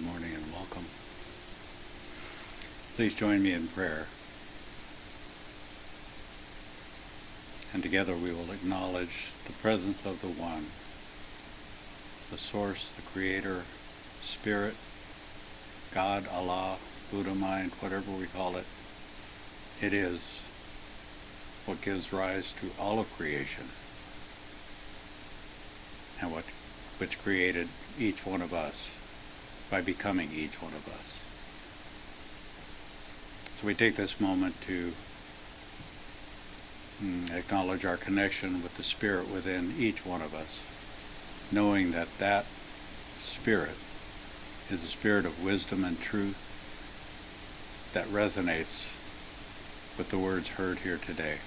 morning and welcome. Please join me in prayer. And together we will acknowledge the presence of the One, the Source, the Creator, Spirit, God, Allah, Buddha mind, whatever we call it. It is what gives rise to all of creation and which created each one of us by becoming each one of us. So we take this moment to acknowledge our connection with the Spirit within each one of us, knowing that that Spirit is a spirit of wisdom and truth that resonates with the words heard here today.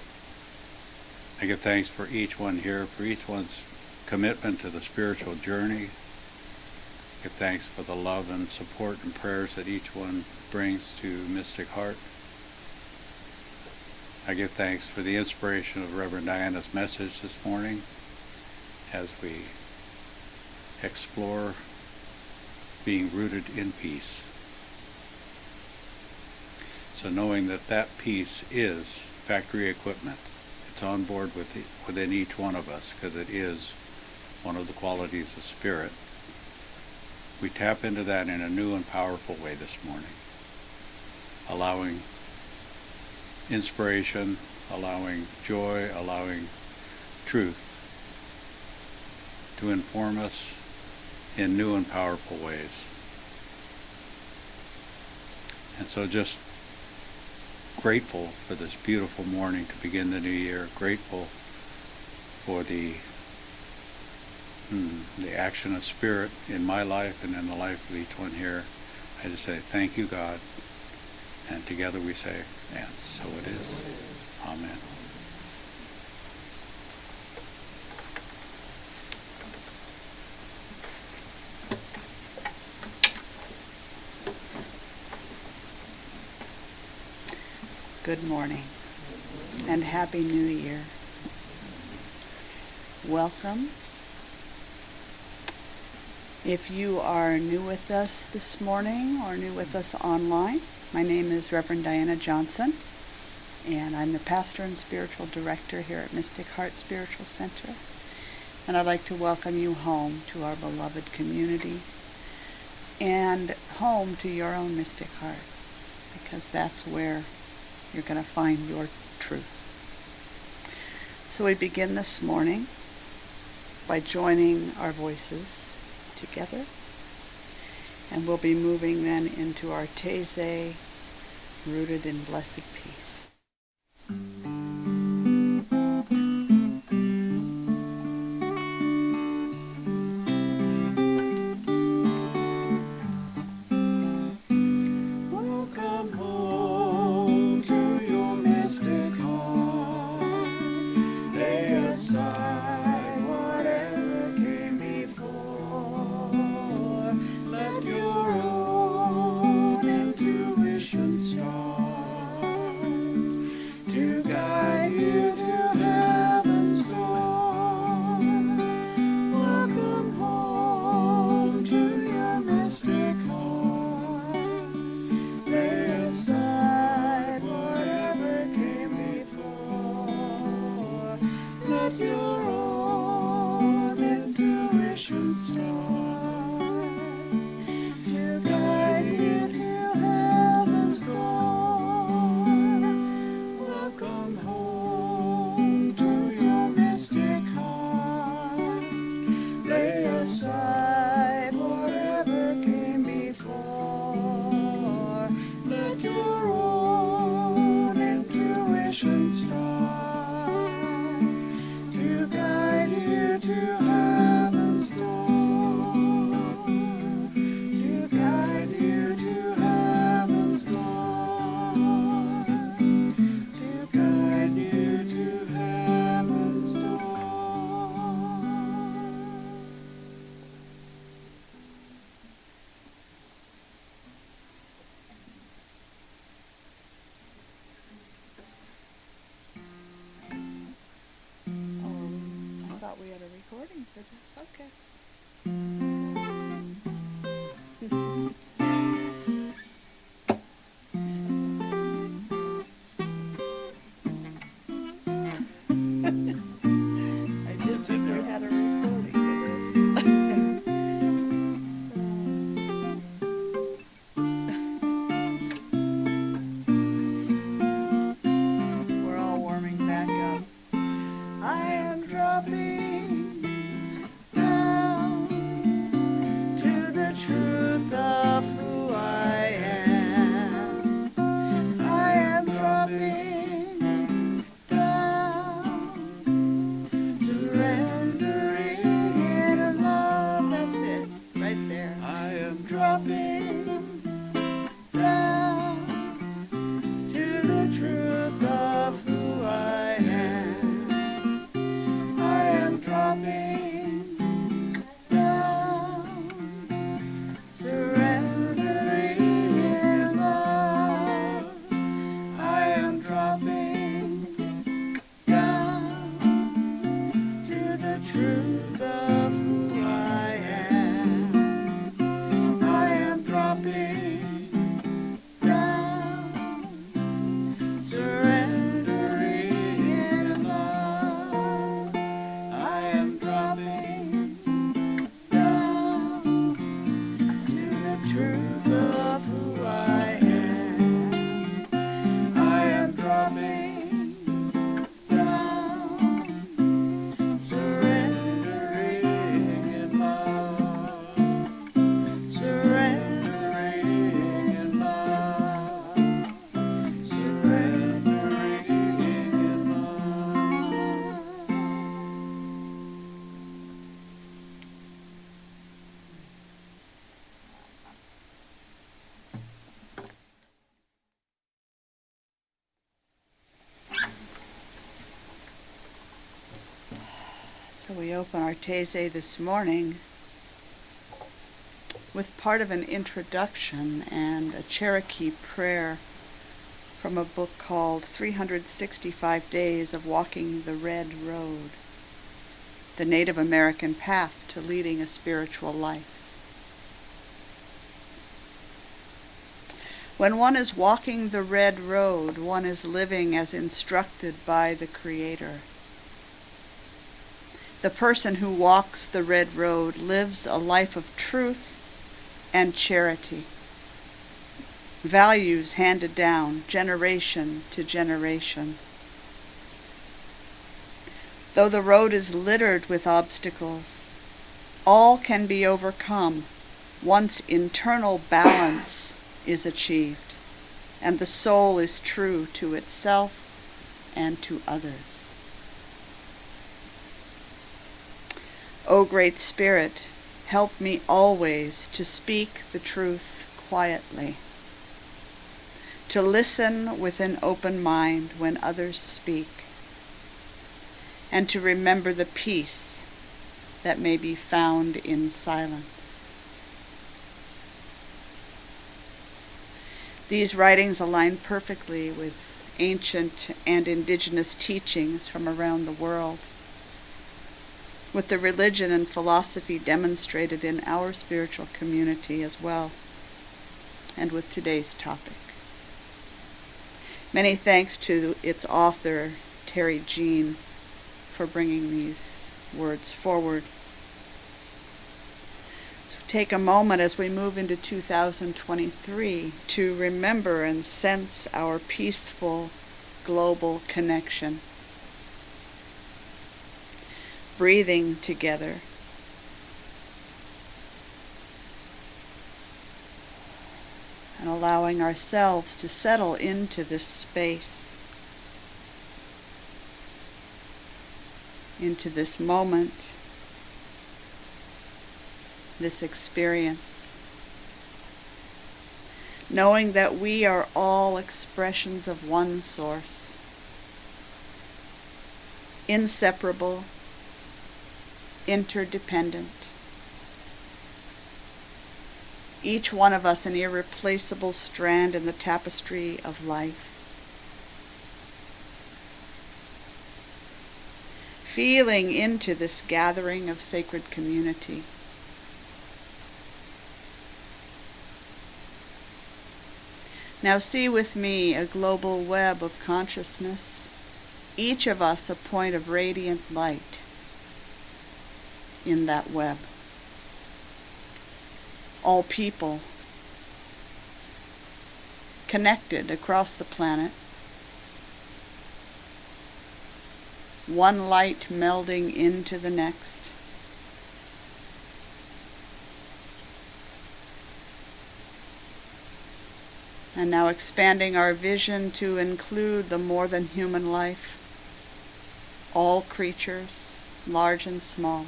I give thanks for each one here, for each one's commitment to the spiritual journey. Give thanks for the love and support and prayers that each one brings to Mystic Heart. I give thanks for the inspiration of Reverend Diana's message this morning as we explore being rooted in peace. So knowing that that peace is factory equipment, it's on board within each one of us because it is one of the qualities of Spirit. We tap into that in a new and powerful way this morning, allowing inspiration, allowing joy, allowing truth to inform us in new and powerful ways. And so just grateful for this beautiful morning to begin the new year, grateful for the action of Spirit in my life and in the life of each one here. I just say, thank you, God. And together we say, and so it is. Amen. Good morning and Happy New Year. Welcome. If you are new with us this morning or new with us online, my name is Reverend Diana Johnson, and I'm the pastor and spiritual director here at Mystic Heart Spiritual Center. And I'd like to welcome you home to our beloved community and home to your own Mystic Heart, because that's where you're going to find your truth. So we begin this morning by joining our voices together, and we'll be moving then into our Taizé, rooted in blessed peace. Welcome home to your mystic heart. Lay aside whatever came before. Let your own intuition start to guide you to heaven's door. Welcome home to your mystic heart. Lay aside whatever came before. Let your own intuition start to guide you to heaven's door. Welcome home to your mystic heart. Lay aside whatever came before. Let your own intuition start to guide you to heaven's door. To guide you to heaven's door. To guide you to heaven's door. Oh, I thought we had a recording for this. Okay. So we open our Taizé this morning with part of an introduction and a Cherokee prayer from a book called 365 Days of Walking the Red Road, the Native American Path to Leading a Spiritual Life. When one is walking the red road, one is living as instructed by the Creator. The person who walks the red road lives a life of truth and charity, values handed down generation to generation. Though the road is littered with obstacles, all can be overcome once internal balance is achieved and the soul is true to itself and to others. O Great Spirit, help me always to speak the truth quietly, to listen with an open mind when others speak, and to remember the peace that may be found in silence. These writings align perfectly with ancient and indigenous teachings from around the world, with the religion and philosophy demonstrated in our spiritual community as well, and with today's topic. Many thanks to its author, Terry Jean, for bringing these words forward. So take a moment as we move into 2023 to remember and sense our peaceful global connection. Breathing together. And allowing ourselves to settle into this space, into this moment, this experience, knowing that we are all expressions of one source, inseparable, interdependent. Each one of us an irreplaceable strand in the tapestry of life. Feeling into this gathering of sacred community. Now see with me a global web of consciousness, each of us a point of radiant light in that web. All people connected across the planet, one light melding into the next. And now expanding our vision to include the more than human life, all creatures, large and small.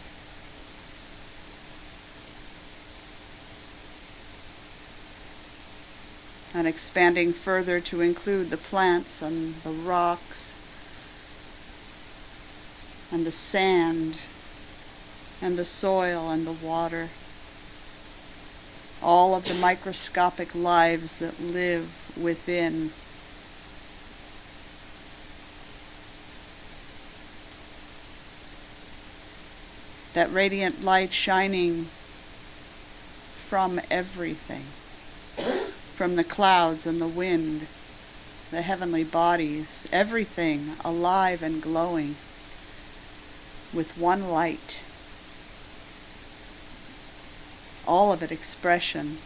And expanding further to include the plants and the rocks and the sand and the soil and the water. All of the microscopic lives that live within. That radiant light shining from everything. From the clouds and the wind, the heavenly bodies, everything alive and glowing with one light. All of it expression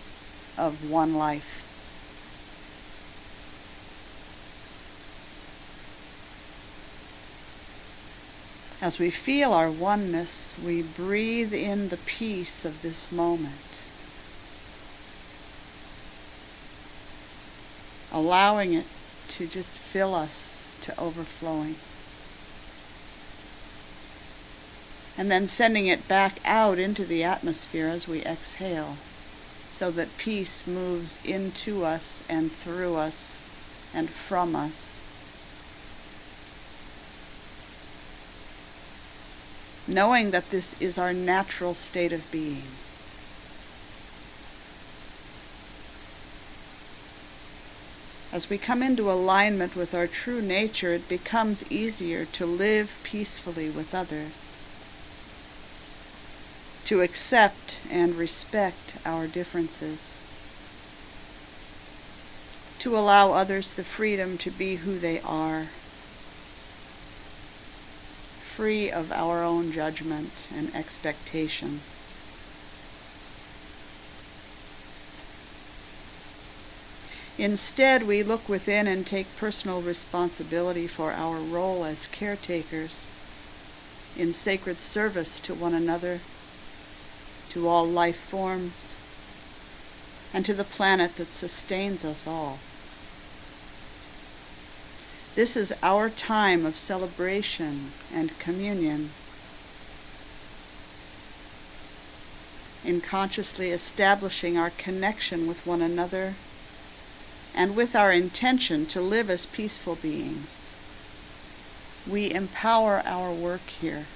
of one life. As we feel our oneness, we breathe in the peace of this moment, allowing it to just fill us to overflowing. And then sending it back out into the atmosphere as we exhale, so that peace moves into us and through us and from us. knowing that this is our natural state of being. As we come into alignment with our true nature, it becomes easier to live peacefully with others, to accept and respect our differences, to allow others the freedom to be who they are, free of our own judgment and expectations. Instead, we look within and take personal responsibility for our role as caretakers in sacred service to one another, to all life forms, and to the planet that sustains us all. This is our time of celebration and communion, in consciously establishing our connection with one another and with our intention to live as peaceful beings. We empower our work here.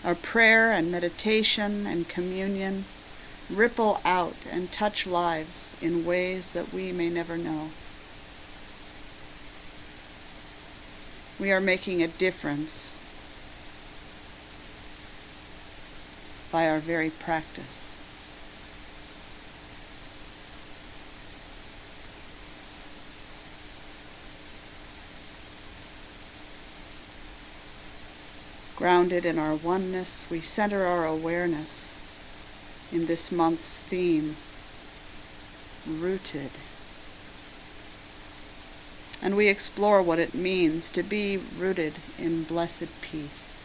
Our prayer and meditation and communion ripple out and touch lives in ways that we may never know. We are making a difference by our very practice. Grounded in our oneness, we center our awareness in this month's theme, rooted. And we explore what it means to be rooted in blessed peace.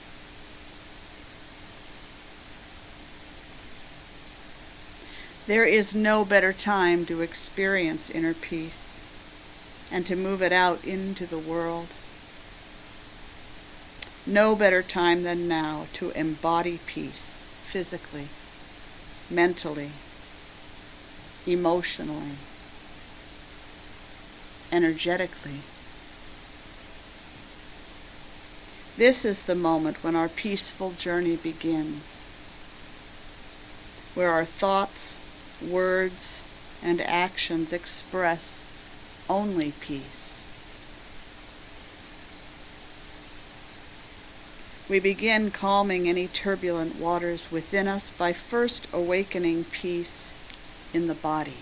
There is no better time to experience inner peace and to move it out into the world. No better time than now to embody peace physically, mentally, emotionally, energetically. This is the moment when our peaceful journey begins, where our thoughts, words, and actions express only peace. We begin calming any turbulent waters within us by first awakening peace in the body.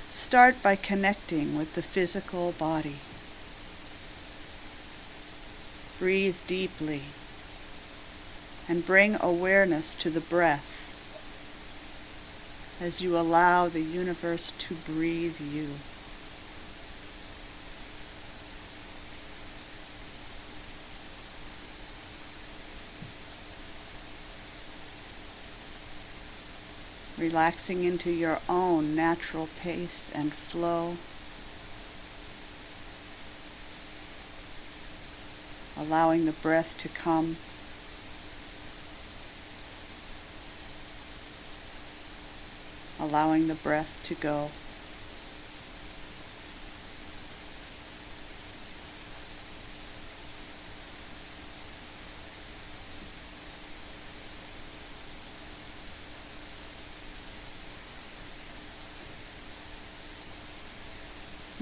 Start by connecting with the physical body. Breathe deeply and bring awareness to the breath as you allow the universe to breathe you. Relaxing into your own natural pace and flow. Allowing the breath to come. Allowing the breath to go.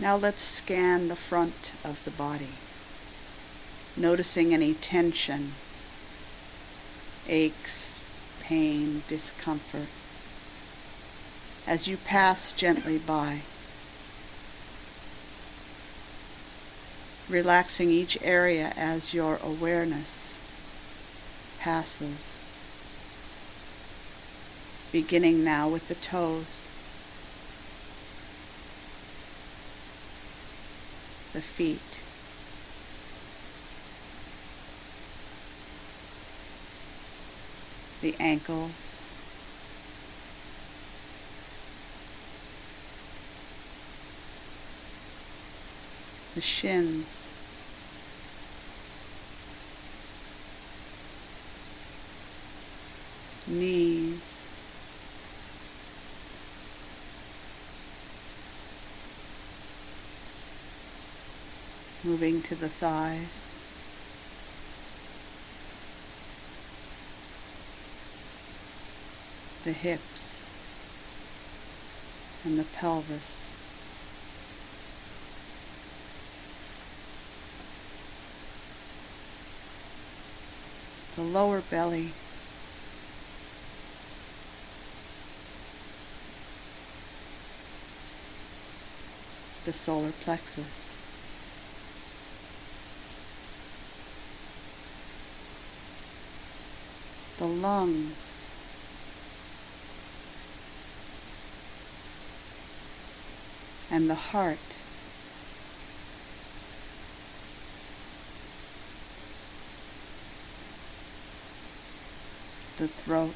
Now let's scan the front of the body, noticing any tension, aches, pain, discomfort, as you pass gently by. Relaxing each area as your awareness passes. Beginning now with the toes, the feet, the ankles, the shins, knees, moving to the thighs, the hips, and the pelvis. The lower belly, the solar plexus, the lungs, and the heart. The throat,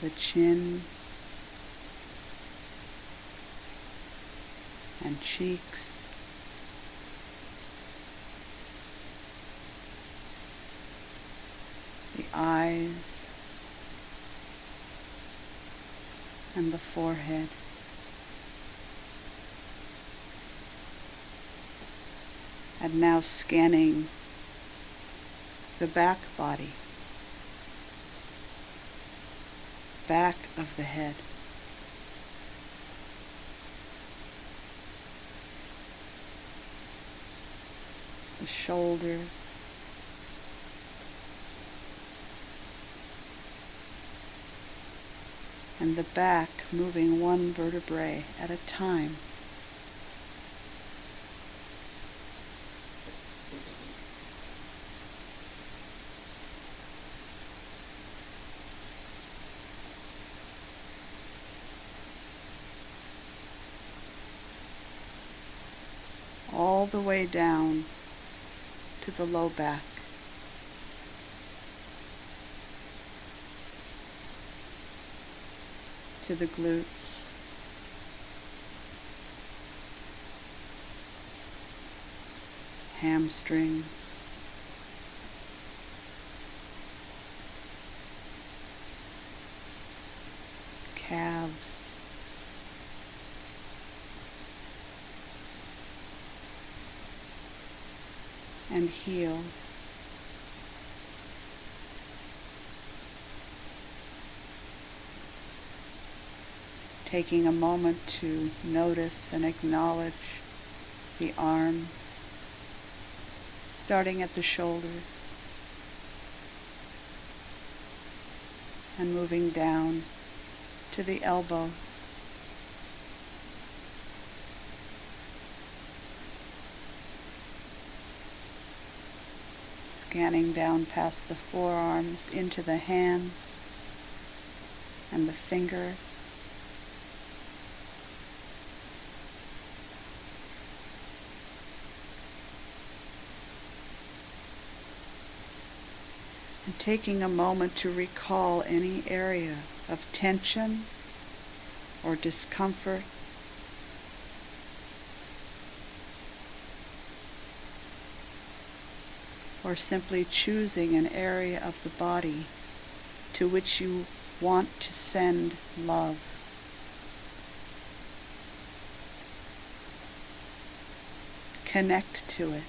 the chin and cheeks, the eyes and the forehead. And now scanning the back body, back of the head, the shoulders, and the back, moving one vertebrae at a time. All the way down to the low back. To the glutes, hamstrings, calves, and heels. Taking a moment to notice and acknowledge the arms, starting at the shoulders and moving down to the elbows. Scanning down past the forearms into the hands and the fingers. And taking a moment to recall any area of tension or discomfort, or simply choosing an area of the body to which you want to send love. Connect to it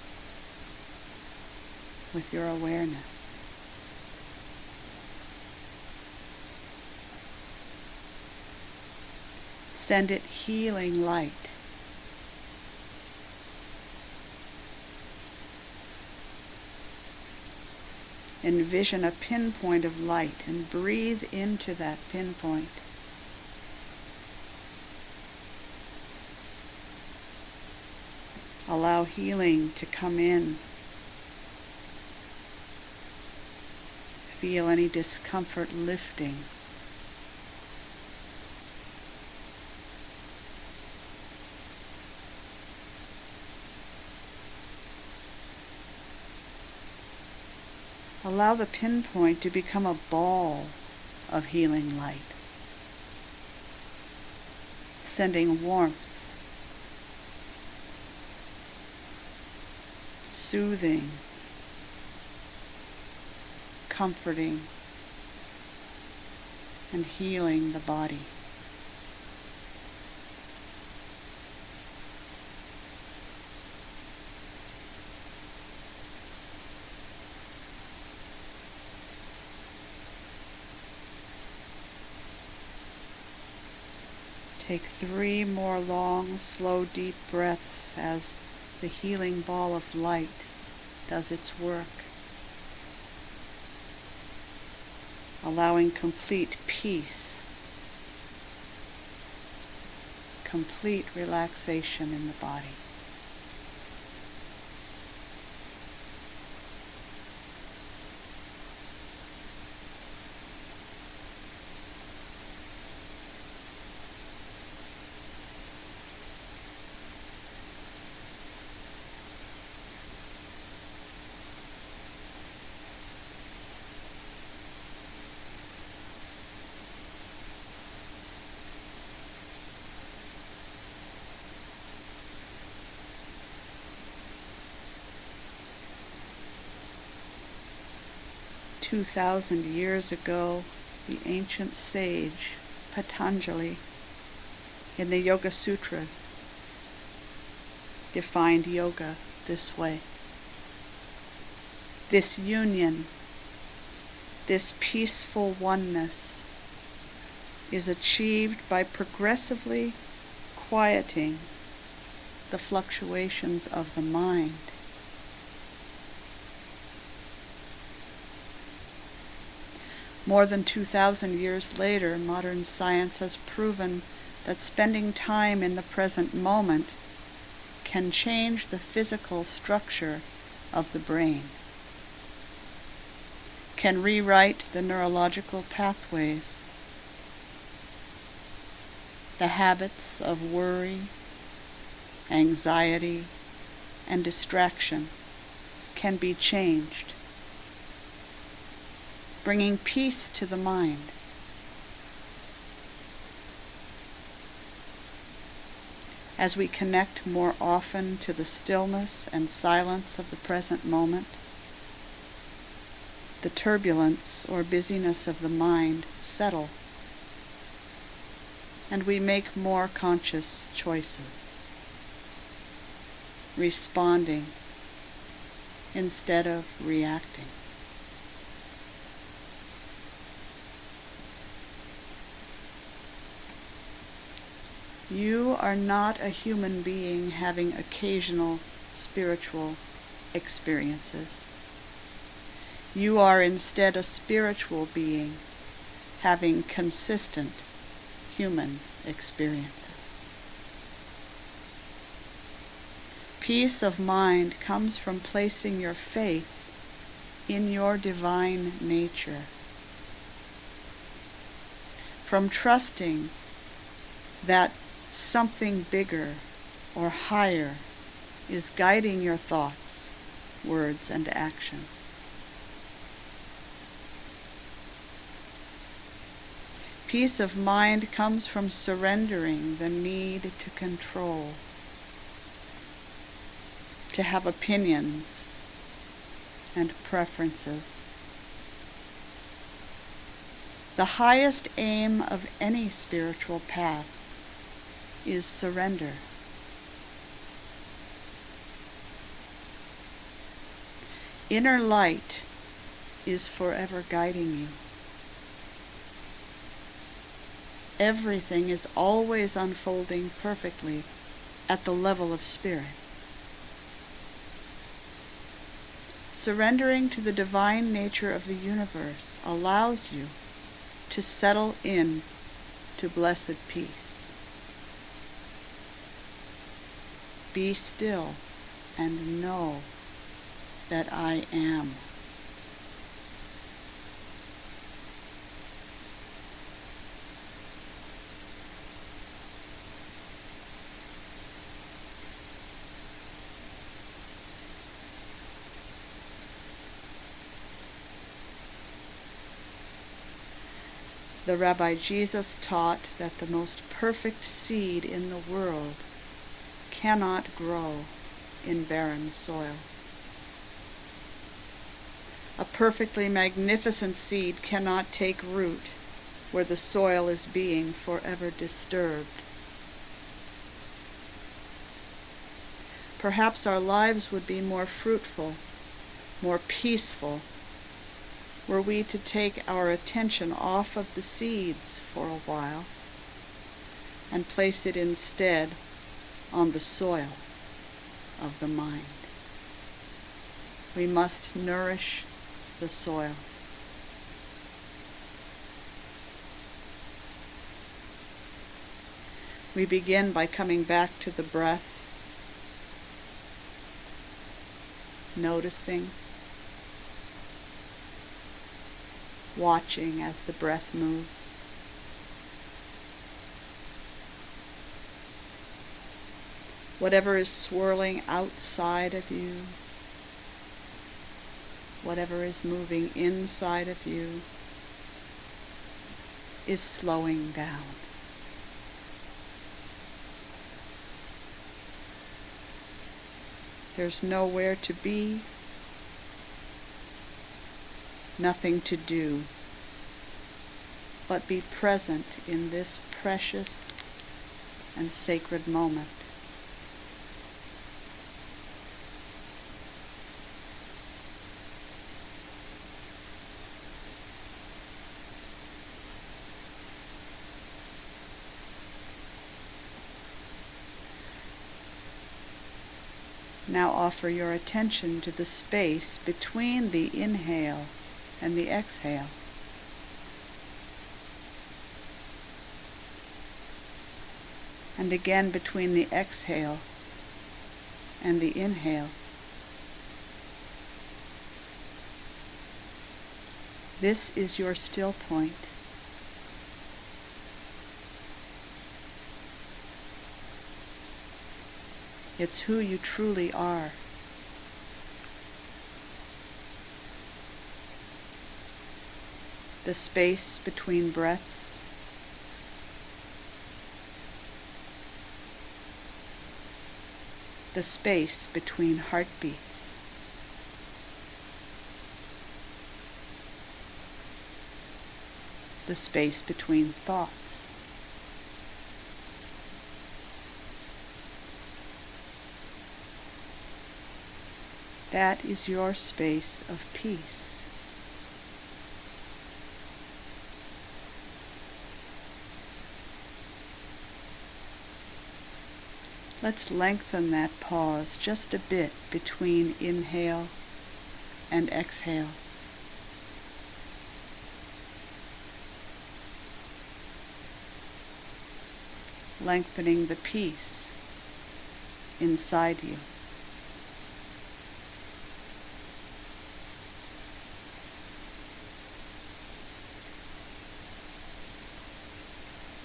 with your awareness. Send it healing light. Envision a pinpoint of light and breathe into that pinpoint. Allow healing to come in. Feel any discomfort lifting. Allow the pinpoint to become a ball of healing light, sending warmth, soothing, comforting, and healing the body. Take 3 more long, slow, deep breaths as the healing ball of light does its work, allowing complete peace, complete relaxation in the body. "2,000 years ago, the ancient sage Patanjali, in the Yoga Sutras, defined yoga this way. This union, this peaceful oneness, is achieved by progressively quieting the fluctuations of the mind. More than 2,000 years later, modern science has proven that spending time in the present moment can change the physical structure of the brain, can rewrite the neurological pathways. The habits of worry, anxiety, and distraction can be changed, bringing peace to the mind. As we connect more often to the stillness and silence of the present moment, the turbulence or busyness of the mind settle, and we make more conscious choices, responding instead of reacting. You are not a human being having occasional spiritual experiences. You are instead a spiritual being having consistent human experiences. Peace of mind comes from placing your faith in your divine nature, from trusting that something bigger or higher is guiding your thoughts, words, and actions. Peace of mind comes from surrendering the need to control, to have opinions and preferences. The highest aim of any spiritual path is surrender. Inner light is forever guiding you. Everything is always unfolding perfectly at the level of spirit. Surrendering to the divine nature of the universe allows you to settle in to blessed peace. Be still and know that I am. The Rabbi Jesus taught that the most perfect seed in the world cannot grow in barren soil. A perfectly magnificent seed cannot take root where the soil is being forever disturbed. Perhaps our lives would be more fruitful, more peaceful, were we to take our attention off of the seeds for a while and place it instead on the soil of the mind. We must nourish the soil. We begin by coming back to the breath, noticing, watching as the breath moves. Whatever is swirling outside of you, whatever is moving inside of you, is slowing down. There's nowhere to be, nothing to do, but be present in this precious and sacred moment. Now offer your attention to the space between the inhale and the exhale. And again between the exhale and the inhale. This is your still point. It's who you truly are. The space between breaths, the space between heartbeats, the space between thoughts. That is your space of peace. Let's lengthen that pause just a bit between inhale and exhale. Lengthening the peace inside you.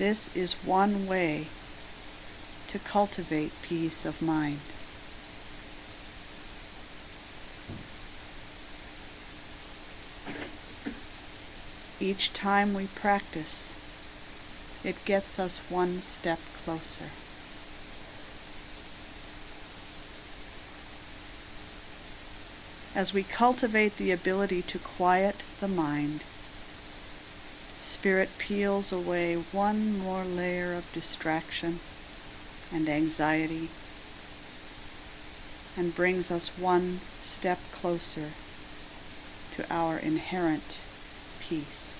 This is one way to cultivate peace of mind. Each time we practice, it gets us one step closer. As we cultivate the ability to quiet the mind, Spirit peels away one more layer of distraction and anxiety and brings us one step closer to our inherent peace.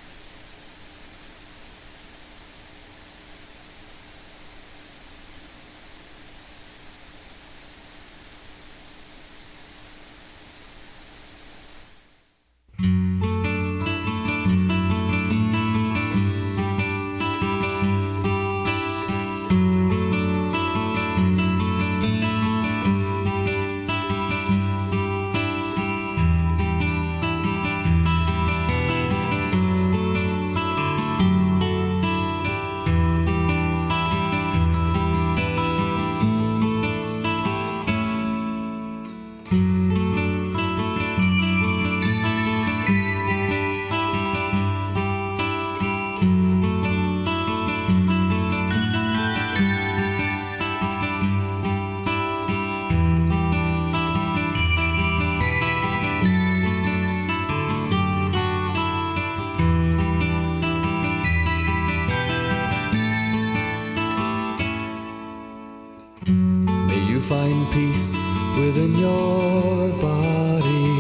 within your body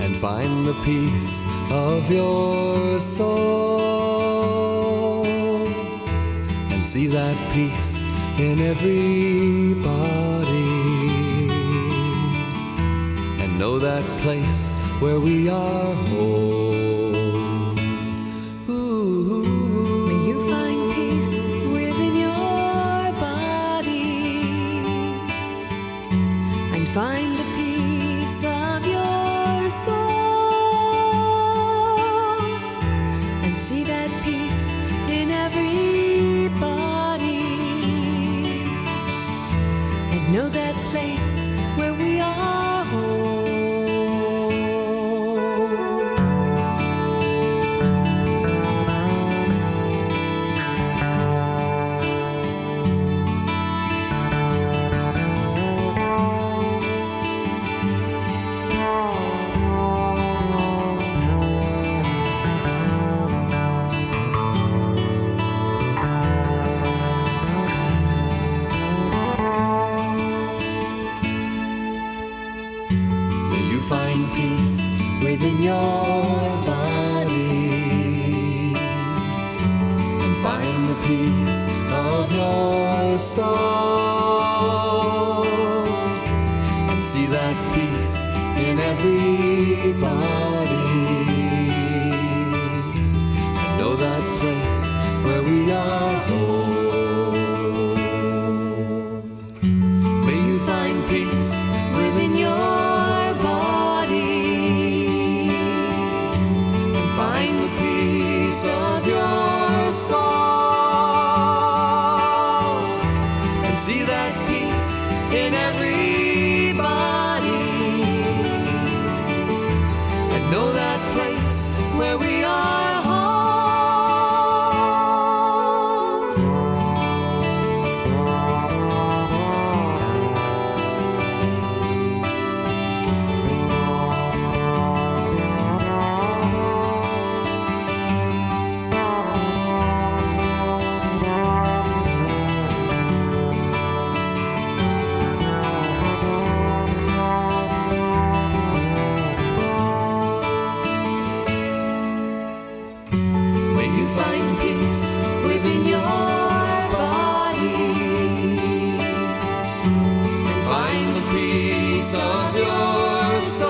and find the peace of your soul and see that peace in everybody and know that place where we are whole. May you find peace within your body and find the peace of your soul and see that peace in everybody and know that place where we are whole. Find peace within your body and find the peace of your soul and see that peace in everybody and know that place where we are whole. May you find peace within your of your soul and see that peace in everybody and know that place where we are home. Of your soul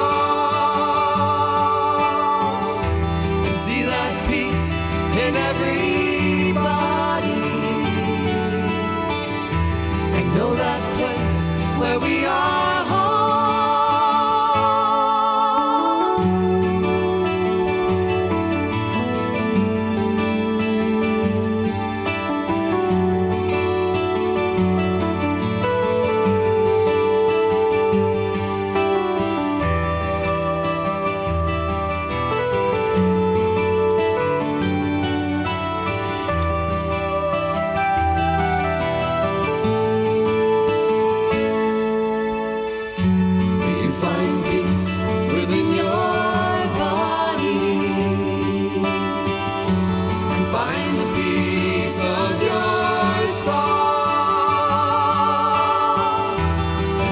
and see that peace in everybody and know that place where we are home.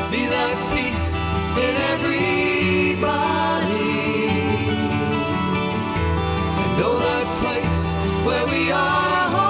See that peace in everybody and know that place where we are home.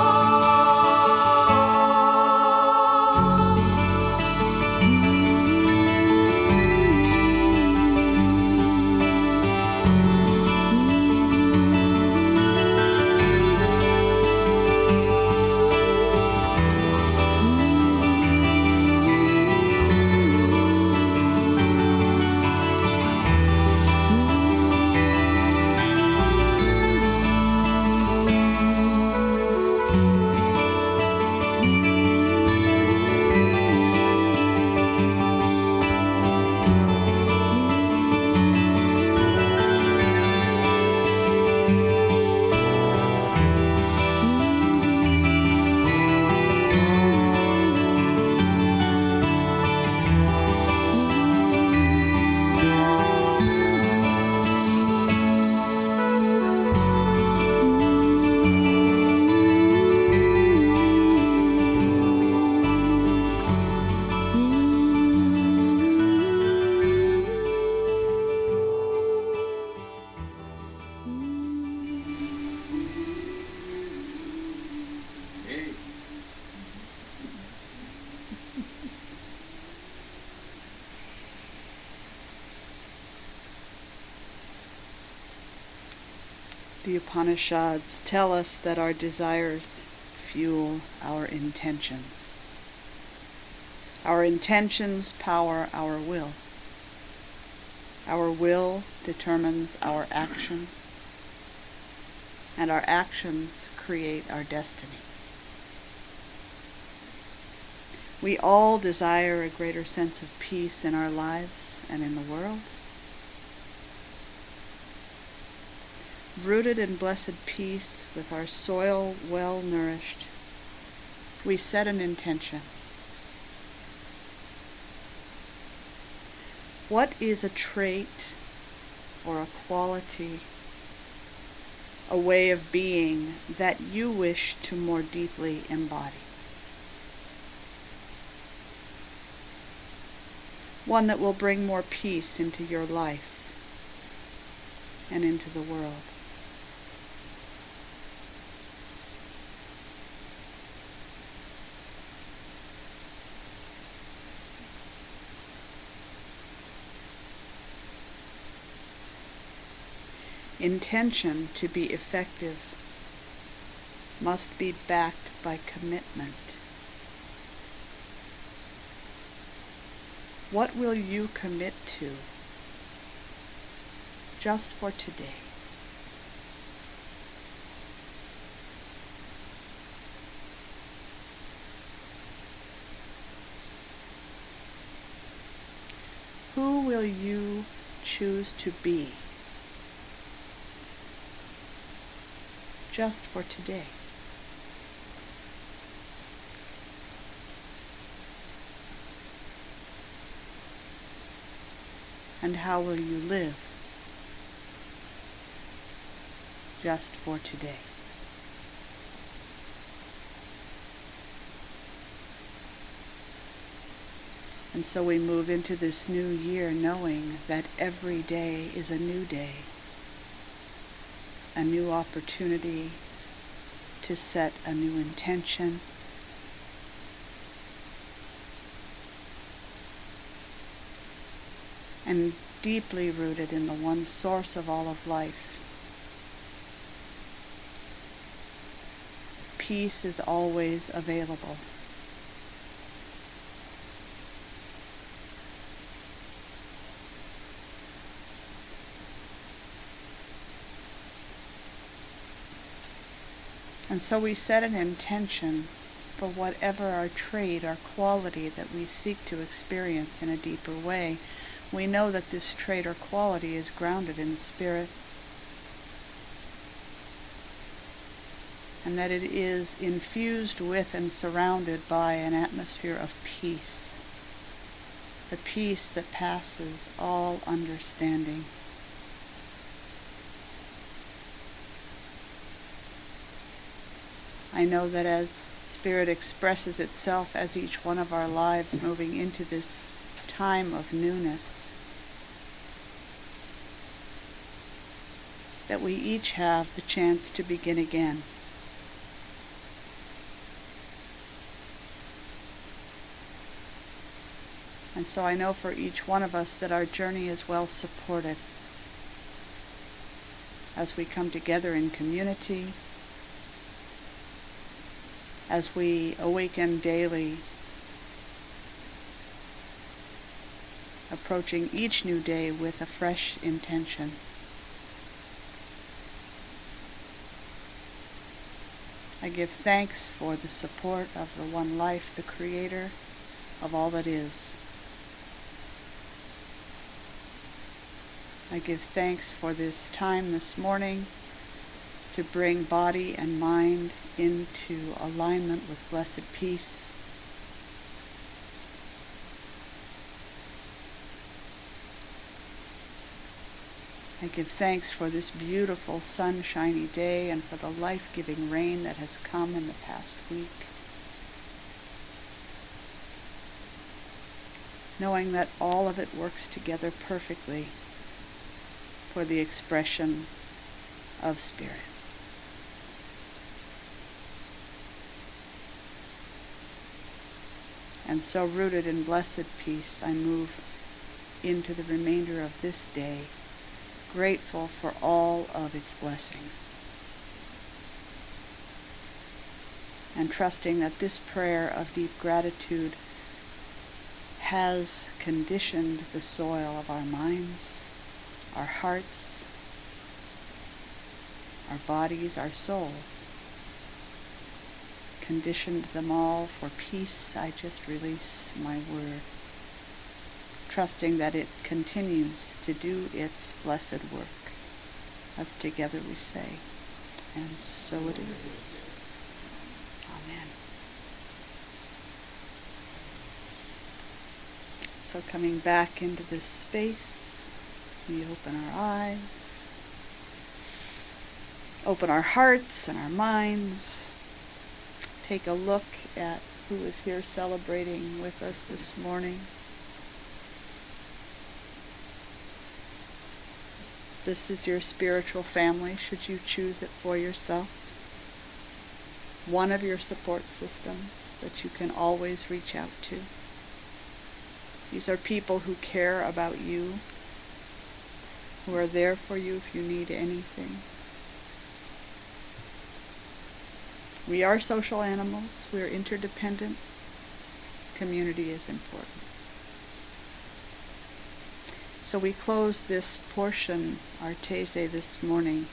The Upanishads tell us that our desires fuel our intentions. Our intentions power our will. Our will determines our actions, and our actions create our destiny. We all desire a greater sense of peace in our lives and in the world. Rooted in blessed peace, with our soil well nourished, we set an intention. What is a trait or a quality, a way of being that you wish to more deeply embody? One that will bring more peace into your life and into the world. Intention, to be effective, must be backed by commitment. What will you commit to just for today? Who will you choose to be just for today? And how will you live just for today? And so we move into this new year knowing that every day is a new day, a new opportunity to set a new intention, and deeply rooted in the one source of all of life. Peace is always available. And so we set an intention for whatever our trait, our quality that we seek to experience in a deeper way. We know that this trait or quality is grounded in spirit, and that it is infused with and surrounded by an atmosphere of peace, the peace that passes all understanding. I know that as Spirit expresses itself as each one of our lives moving into this time of newness, that we each have the chance to begin again. And so I know for each one of us that our journey is well supported as we come together in community, as we awaken daily, approaching each new day with a fresh intention. I give thanks for the support of the One Life, the Creator of all that is. I give thanks for this time this morning to bring body and mind into alignment with blessed peace. I give thanks for this beautiful sunshiny day and for the life-giving rain that has come in the past week. Knowing that all of it works together perfectly for the expression of Spirit. And so rooted in blessed peace, I move into the remainder of this day, grateful for all of its blessings. and trusting that this prayer of deep gratitude has conditioned the soil of our minds, our hearts, our bodies, our souls. Conditioned them all for peace. I just release my word, trusting that it continues to do its blessed work. As together we say, and so it is. Amen. So coming back into this space, we open our eyes, open our hearts and our minds, take a look at who is here celebrating with us this morning. This is your spiritual family, should you choose it for yourself. One of your support systems that you can always reach out to. These are people who care about you, who are there for you if you need anything. We are social animals. We are interdependent. Community is important. So we close this portion, our Taizé this morning,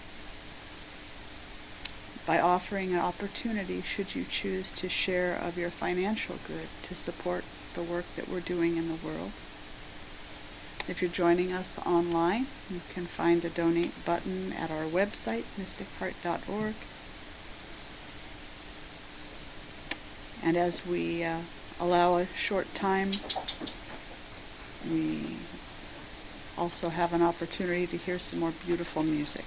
by offering an opportunity, should you choose to share of your financial good to support the work that we're doing in the world. If you're joining us online, you can find a donate button at our website, mysticheart.org. And as we allow a short time, we also have an opportunity to hear some more beautiful music.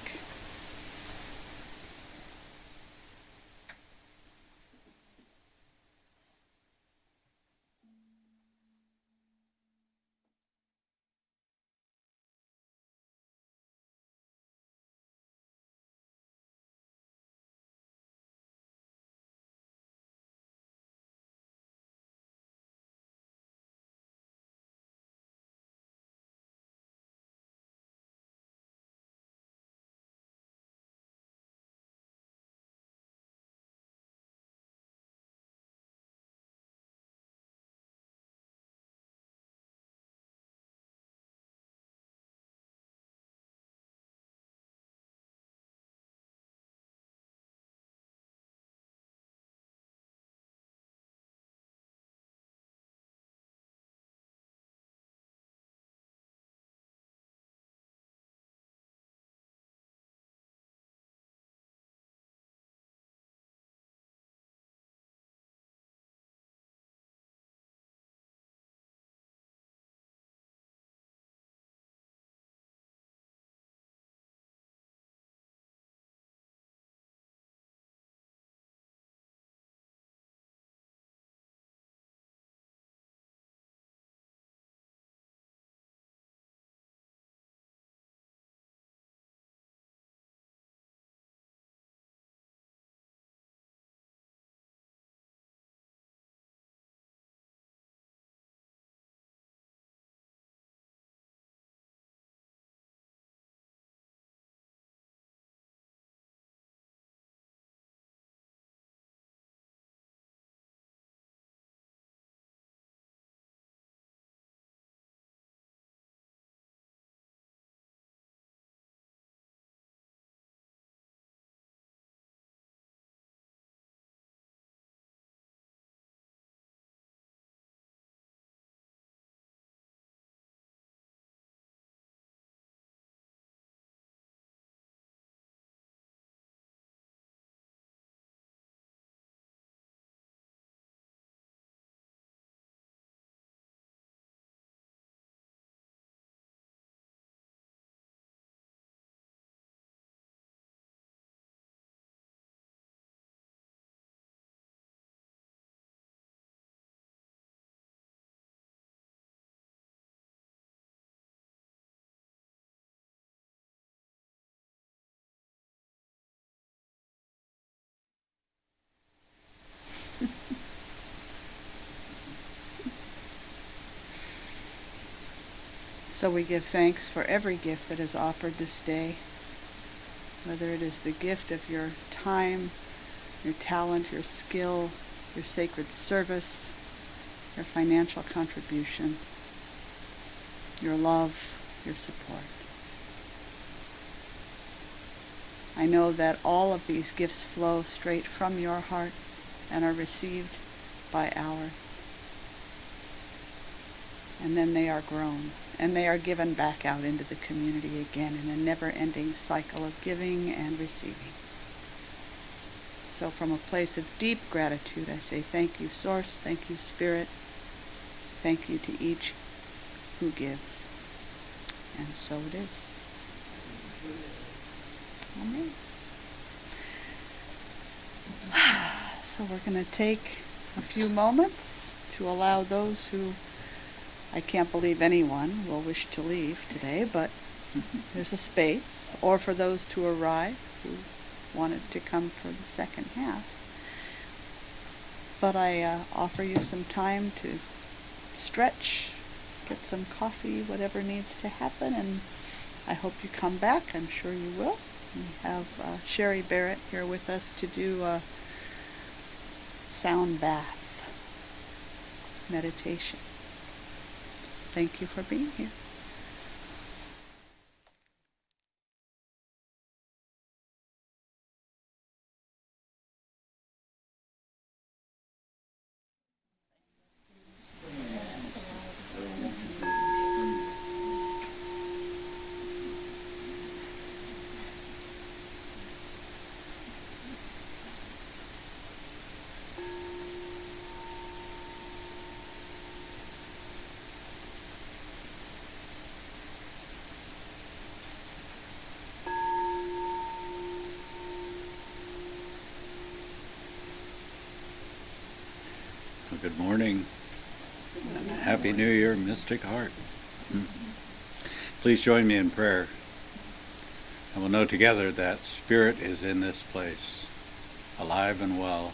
So we give thanks for every gift that is offered this day, whether it is the gift of your time your talent, your skill, your sacred service, your financial contribution, your love, your support. I know that all of these gifts flow straight from your heart and are received by ours. And then they are grown, and they are given back out into the community again in a never-ending cycle of giving and receiving. So from a place of deep gratitude, I say thank you, Source, thank you, Spirit, thank you to each who gives. And so it is. Amen. So we're going to take a few moments to allow those who, I can't believe anyone will wish to leave today, but there's a space, or for those to arrive who wanted to come for the second half. But I offer you some time to stretch, get some coffee, whatever needs to happen, and I hope you come back. I'm sure you will. We have Sherry Barrett here with us to do a sound bath meditation. Thank you for being here. Well, good morning and Happy New Year, Mystic Heart. Please join me in prayer. And we'll know together that Spirit is in this place, alive and well,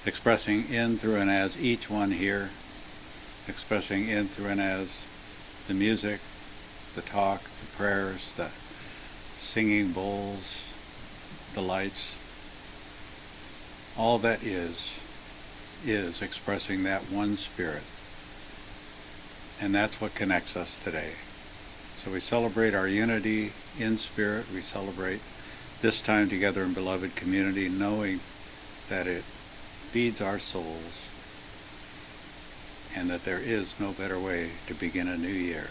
expressing in, through, and as each one here, expressing in, through, and as the music, the talk, the prayers, the singing bowls, the lights. All that is expressing that one Spirit. And that's what connects us today. So we celebrate our unity in spirit. We celebrate this time together in beloved community, knowing that it feeds our souls and that there is no better way to begin a new year.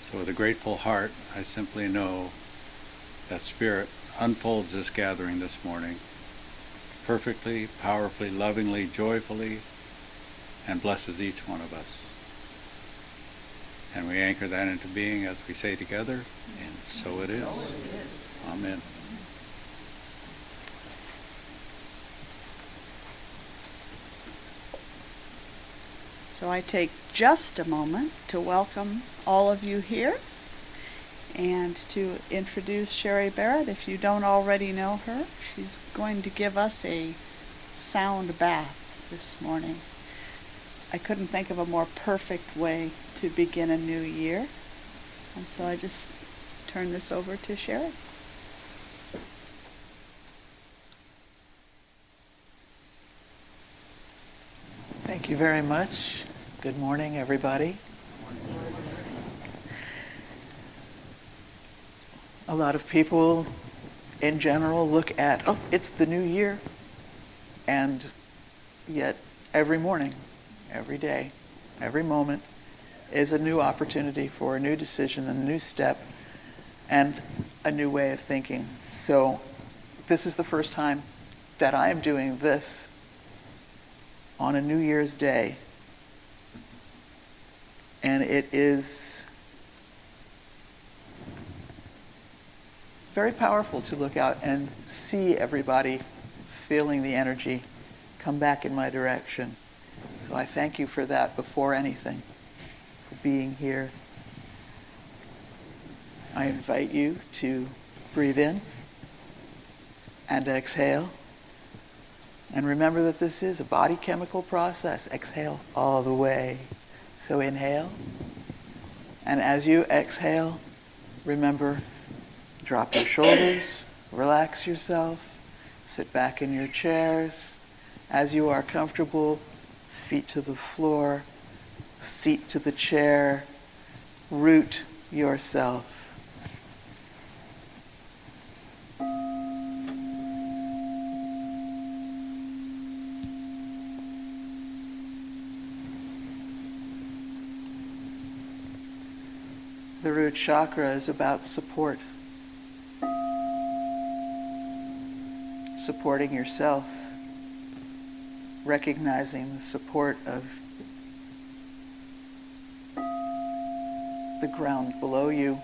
So with a grateful heart, I simply know that Spirit unfolds this gathering this morning perfectly, powerfully, lovingly, joyfully, and blesses each one of us. And we anchor that into being as we say together, and so it is. Amen. So I take just a moment to welcome all of you here and to introduce Sherry Barrett. If you don't already know her, she's going to give us a sound bath this morning. I couldn't think of a more perfect way to begin a new year. And so I just turn this over to Sherry. Thank you very much. Good morning, everybody. A lot of people in general look at, oh, it's the new year. And yet every morning, every day, every moment is a new opportunity for a new decision, a new step, and a new way of thinking. So this is the first time that I am doing this on a New Year's Day. And it is very powerful to look out and see everybody feeling the energy come back in my direction. So I thank you for that before anything, for being here. I invite you to breathe in and exhale. And remember that this is a body chemical process. Exhale all the way. So inhale. And as you exhale, remember, drop your shoulders, relax yourself, Sit back in your chairs as you are comfortable, feet to the floor, seat to the chair. Root yourself. The root chakra is about support. Supporting yourself, recognizing the support of the ground below you.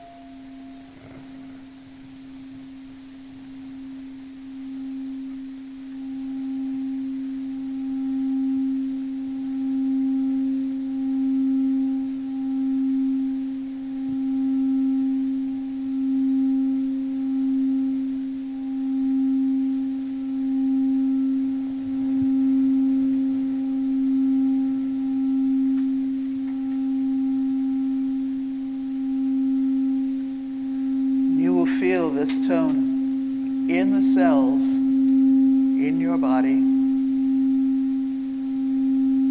Feel this tone in the cells in your body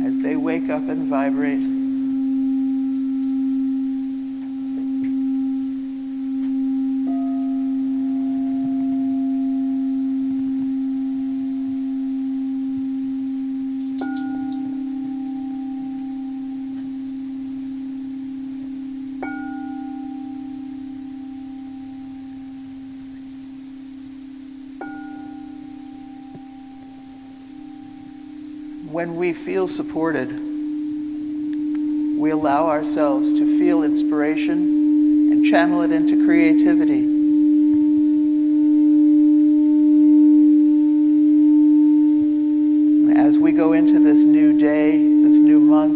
as they wake up and vibrate. When we feel supported, we allow ourselves to feel inspiration and channel it into creativity. As we go into this new day, this new month,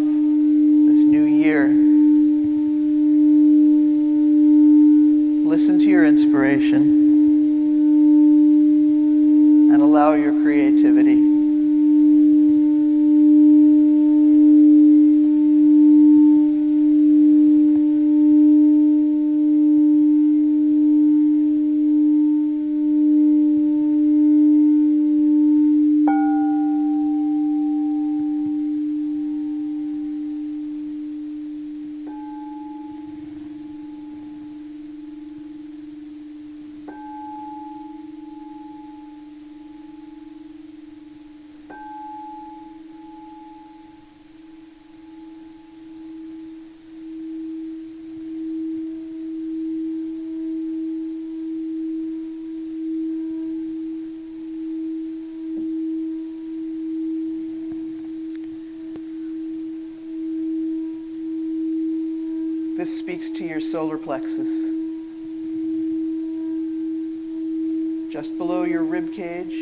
this new year, listen to your inspiration and allow your creativity. This speaks to your solar plexus. Just below your rib cage.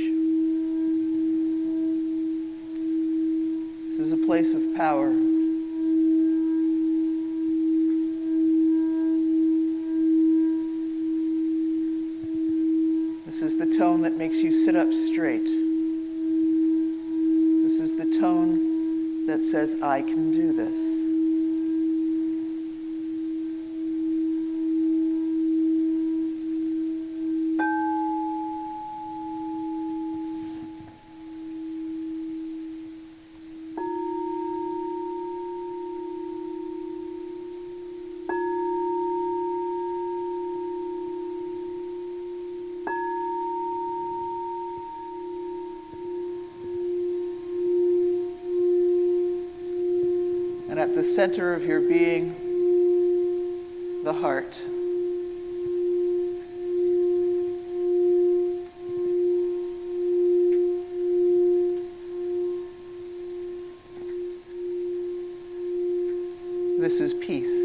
This is a place of power. This is the tone that makes you sit up straight. This is the tone that says, I can do this. And at the center of your being, the heart. This is peace.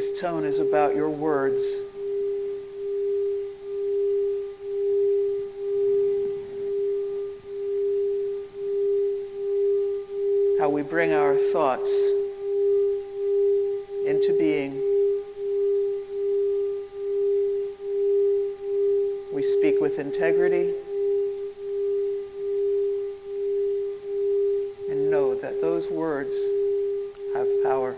This tone is about your words. How we bring our thoughts into being. We speak with integrity and know that those words have power.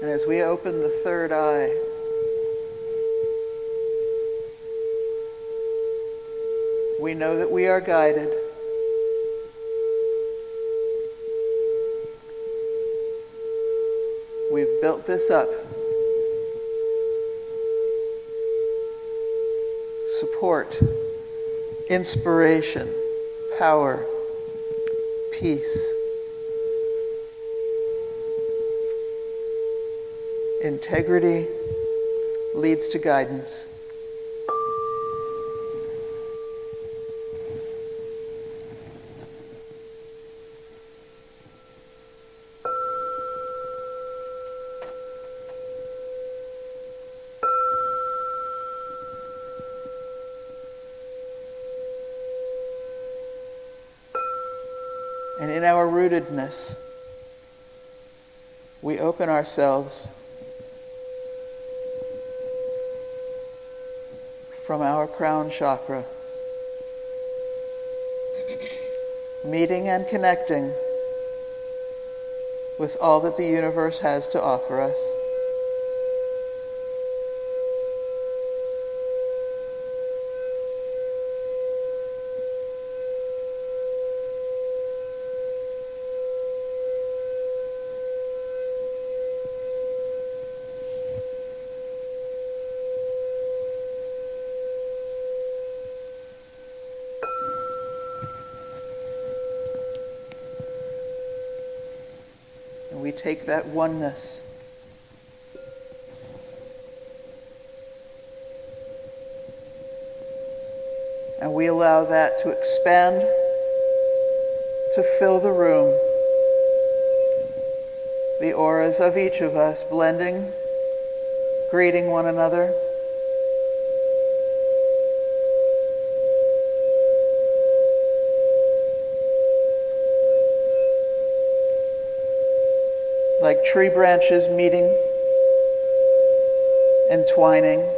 And as we open the third eye, we know that we are guided. We've built this up. Support, inspiration, power, peace. Integrity leads to guidance. And in our rootedness, we open ourselves from our crown chakra, meeting and connecting with all that the universe has to offer us. And we take that oneness and we allow that to expand, to fill the room. The auras of each of us blending, greeting one another. Like tree branches meeting, entwining.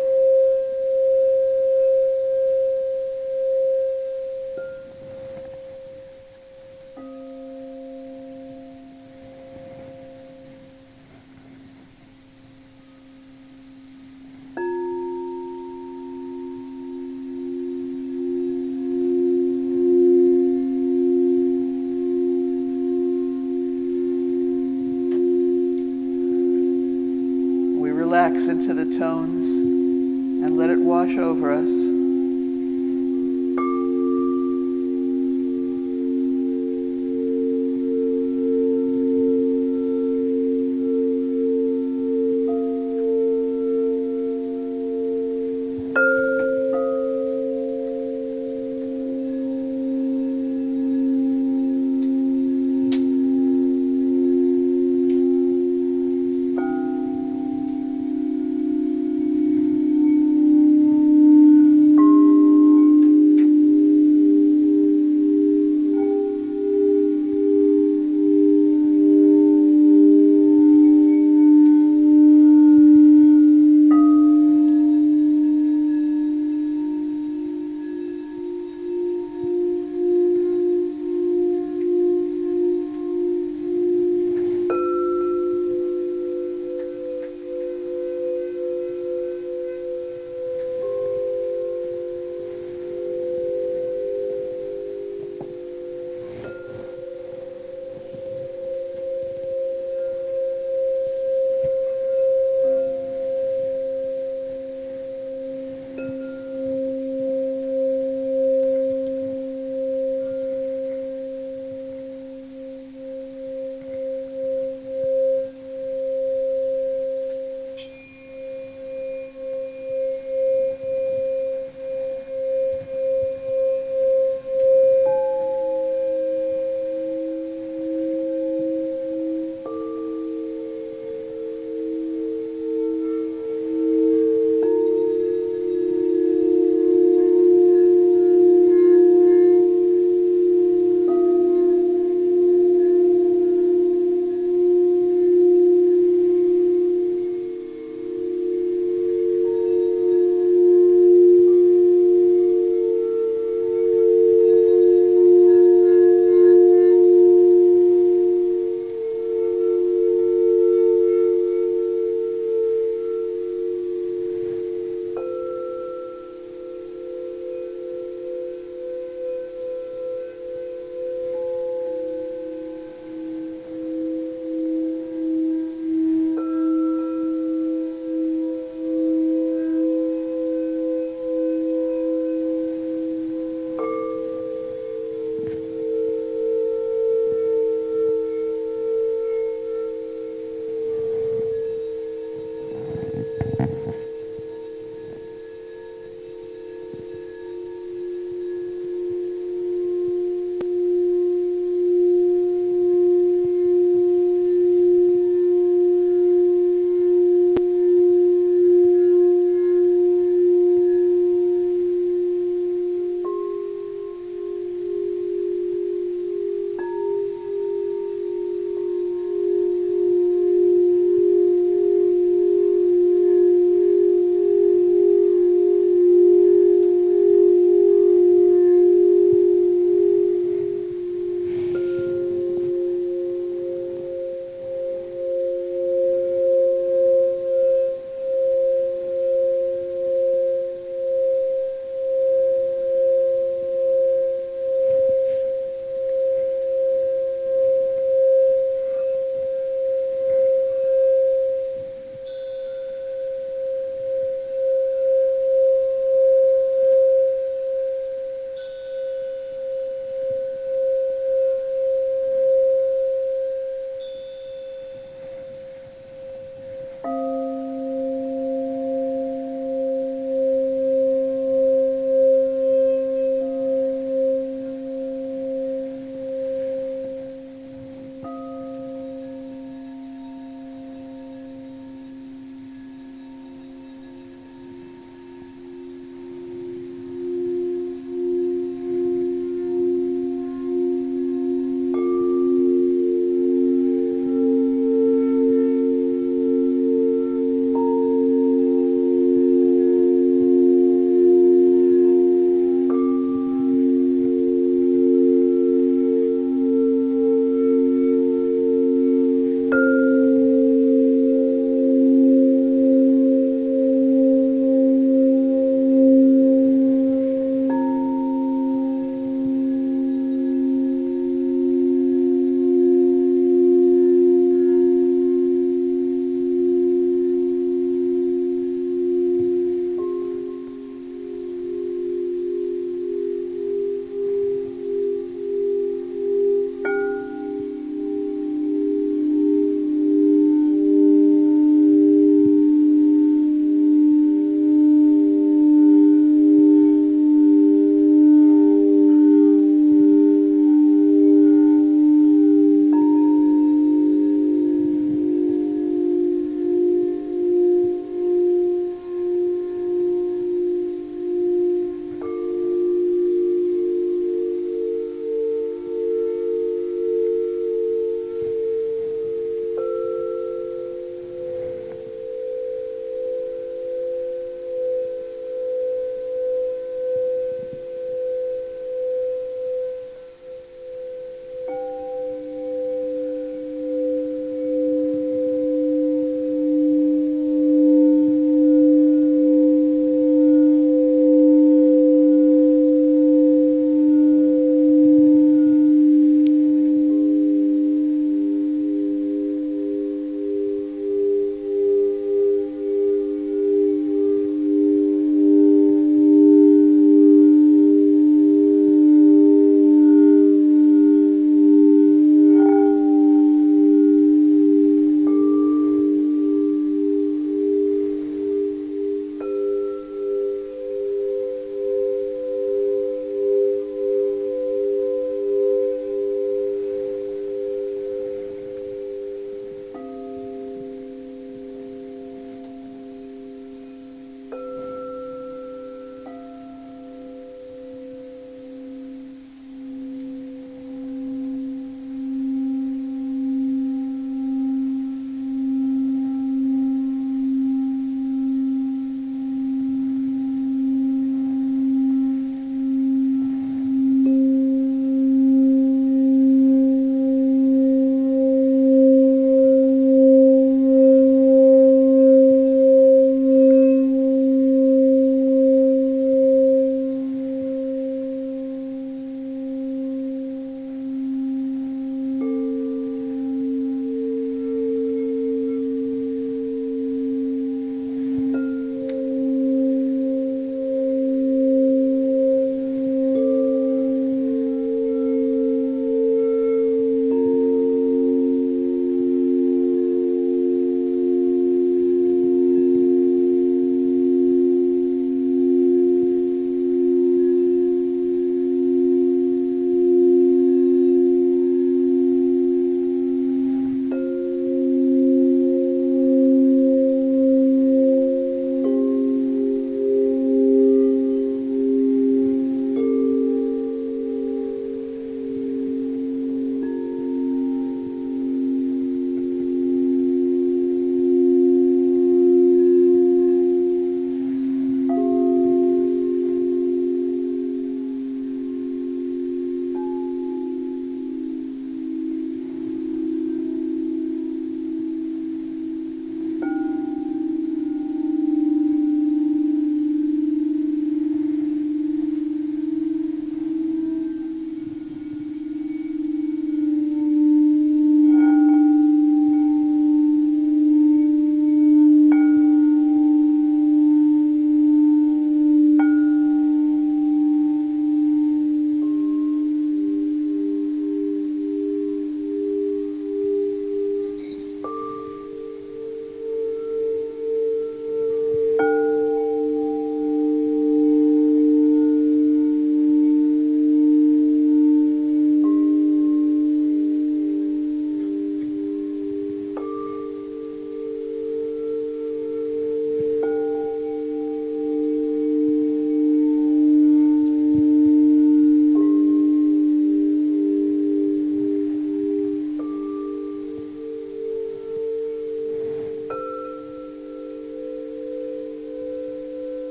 Relax into the tones and let it wash over us.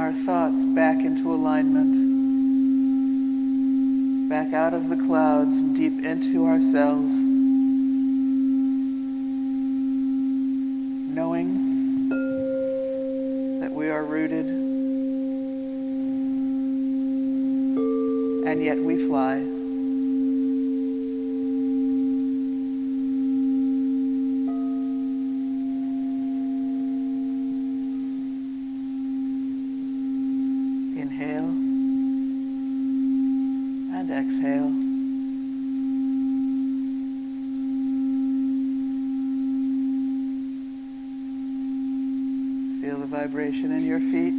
our thoughts back into alignment, back out of the clouds, deep into ourselves, knowing that we are rooted, and yet we fly. Inhale and exhale. Feel the vibration in your feet.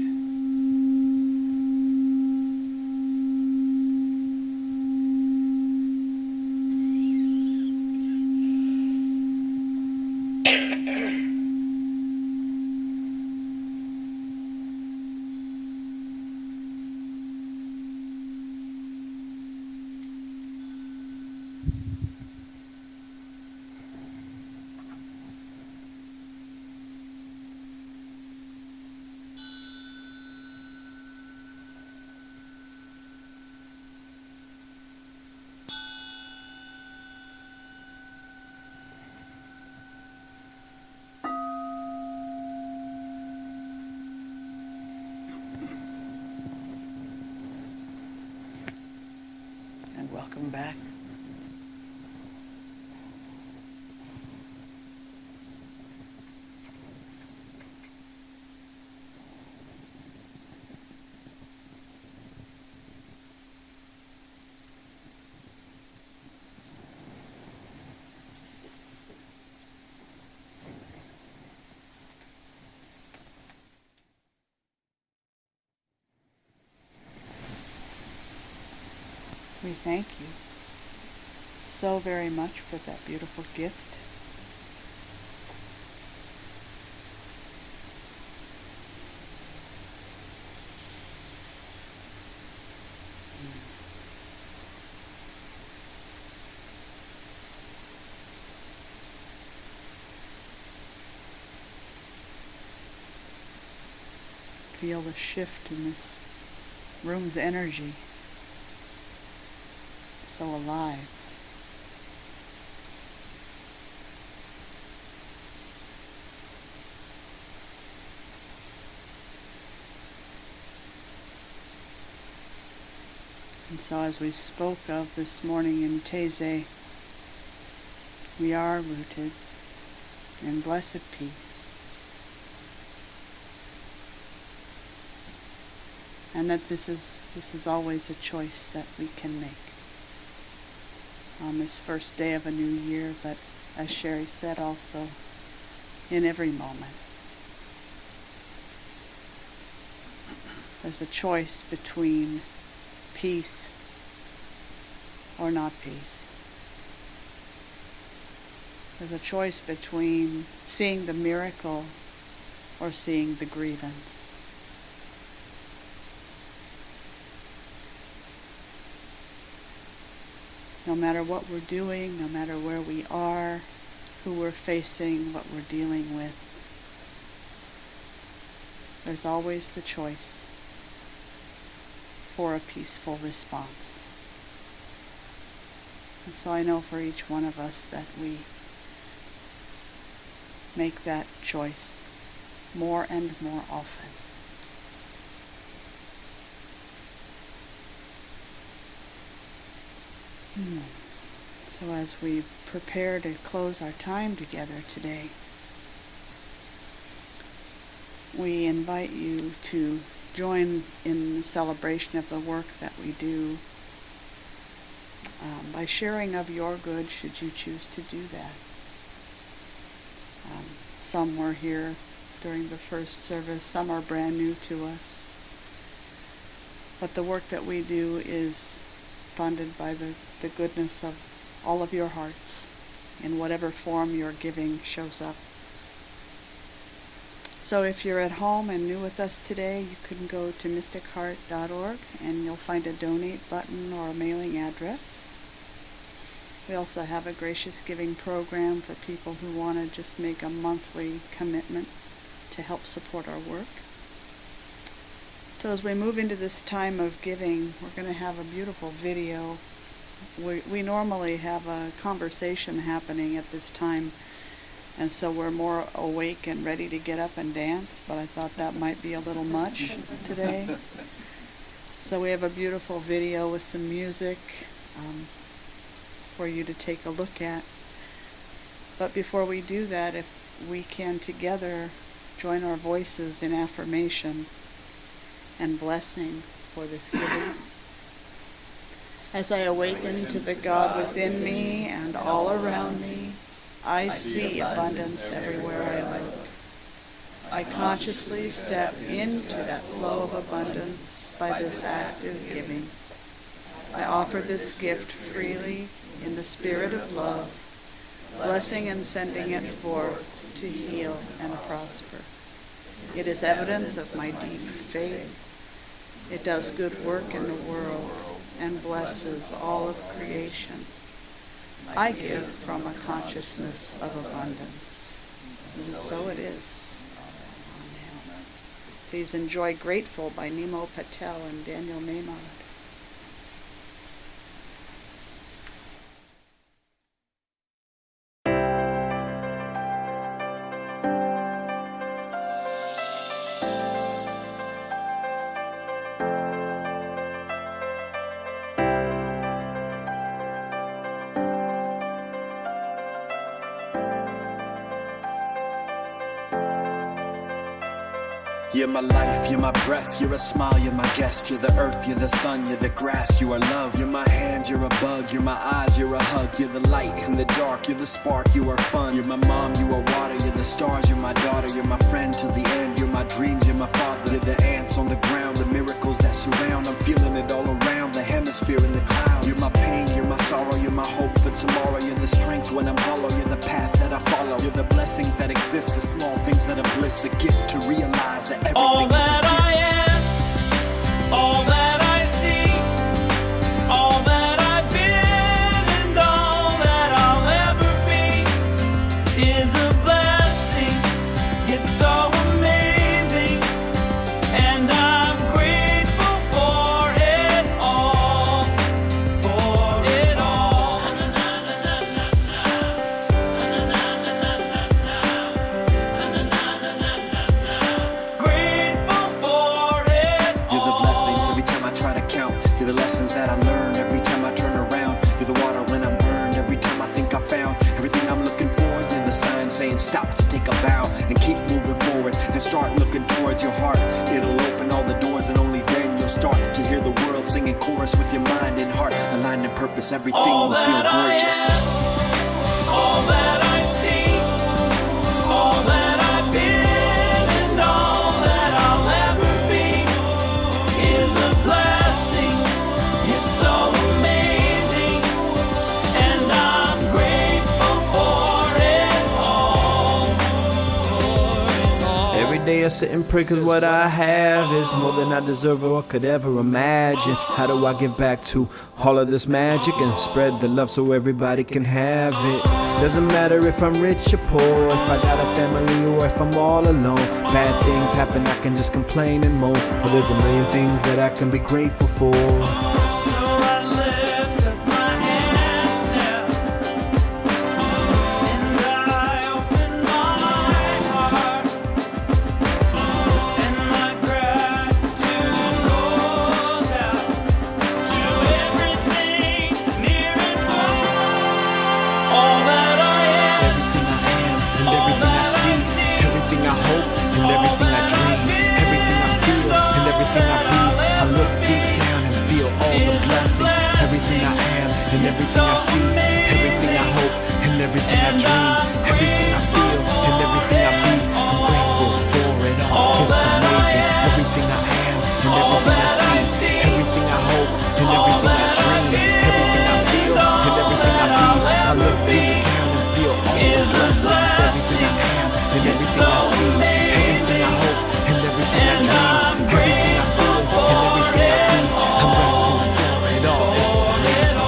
And welcome back. We thank you so very much for that beautiful gift. Feel the shift in this room's energy. So alive. And so as we spoke of this morning in Taizé, we are rooted in blessed peace. And that this is always a choice that we can make on this first day of a new year, but as Sherry said also, in every moment. There's a choice between peace or not peace. There's a choice between seeing the miracle or seeing the grievance. No matter what we're doing, no matter where we are, who we're facing, what we're dealing with, there's always the choice for a peaceful response. And so I know for each one of us that we make that choice more and more often. So as we prepare to close our time together today, we invite you to join in the celebration of the work that we do by sharing of your good, should you choose to do that. Some were here during the first service, some are brand new to us. But the work that we do is funded by the goodness of all of your hearts in whatever form your giving shows up. So if you're at home and new with us today, you can go to mysticheart.org and you'll find a donate button or a mailing address. We also have a gracious giving program for people who want to just make a monthly commitment to help support our work. So as we move into this time of giving, we're going to have a beautiful video. We normally have a conversation happening at this time, and so we're more awake and ready to get up and dance, but I thought that might be a little much today. So we have a beautiful video with some music for you to take a look at. But before we do that, if we can together join our voices in affirmation and blessing for this giving. As I awaken to the God within me and all around me, I see abundance everywhere I look. I consciously step into that flow of abundance by this act of giving. I offer this gift freely in the spirit of love, blessing and sending it forth to heal and prosper. It is evidence of my deep faith. It does good work in the world and blesses all of creation. I give from a consciousness of abundance. And so it is. Amen. Please enjoy Grateful by Nemo Patel and Daniel Maymard. You're my life, you're my breath, you're a smile, you're my guest. You're the earth, you're the sun, you're the grass, you are love. You're my hands, you're a bug, you're my eyes, you're a hug. You're the light in the dark, you're the spark, you are fun. You're my mom, you are water, you're the stars, you're my daughter. You're my friend till the end, you're my dreams, you're my father. You're the ants on the ground, the miracles that surround. I'm feeling it all around, the hemisphere in the clouds. You're my pain, you're my sorrow, you're my hope for tomorrow. You're the strength when I'm hollow, you're the path that I follow. You're the blessings that exist, the small things that are bliss. The gift to realize that everything all is a that gift. I am, all that I see, all that I've been, and all that I'll ever be is a blessing. It's so amazing, and I'm grateful for it all, for it all. Grateful for it You're the blessings every time I try to count. You're the lessons that I learn every time I turn around. You're the water when I'm burned every time I think I found everything I'm looking for. You're the sign saying stop to take a bow and keep moving forward and start looking towards your heart. It'll open all the doors and only then you'll start to hear the world singing chorus with your mind and heart. Aligned in purpose, everything all will feel that I gorgeous. am, all that I see, all that I've been, and all that I'll ever be is a blessing. It's so amazing, and I'm grateful for it all, Every day I sit and pray cause what I have is more than I deserve or could ever imagine. How do I give back to all of this magic and spread the love so everybody can have it? Doesn't matter if I'm rich or poor, if I got a family or if I'm all alone. Bad things happen, I can just complain and moan. But there's a million things that I can be grateful for. So I lift up my hands now, and I open my heart, and my gratitude goes out to everything near and far. All that I am, Everything I am and everything I see, everything I hope and everything I dream, everything I feel and everything I be. I look deep down and feel all the blessings. Everything I am and everything I see, everything I hope and everything I dream, everything I feel and everything I be. I'm grateful for it all. It's amazing. Everything I am and everything I see, everything I hope and everything I dream, everything I feel and everything I be. I look deep down and feel all the blessings. Everything I am and everything I see, everything I hope and everything I dream, everything I feel and everything I be. I'm grateful for it all. It's amazing.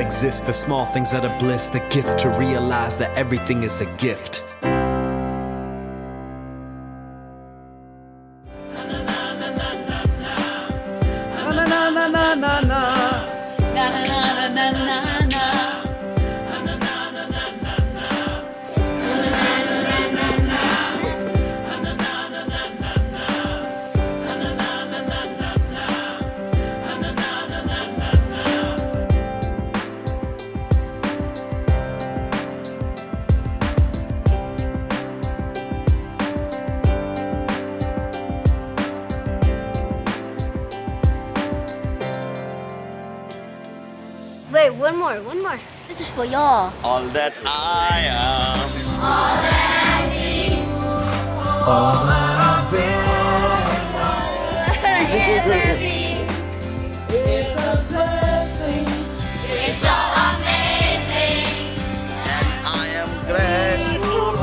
exist, the small things that are bliss, the gift to realize that everything is a gift. Wait, one more. This is for y'all. All that I am. All that I've been. It's a blessing. It's so amazing. I am grateful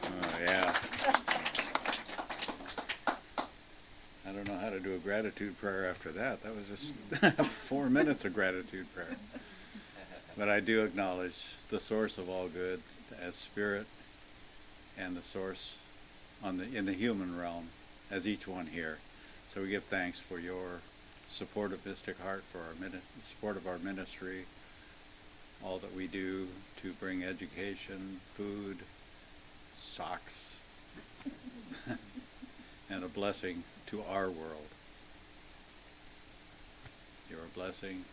Oh, yeah. I don't know how to do a gratitude prayer after that. That was just 4 minutes of gratitude prayer. But I do acknowledge the source of all good as spirit and the source in the human realm as each one here. So we give thanks for your support of Mystic Heart, for our support of our ministry, all that we do to bring education, food, socks, and a blessing to our world. You're a blessing.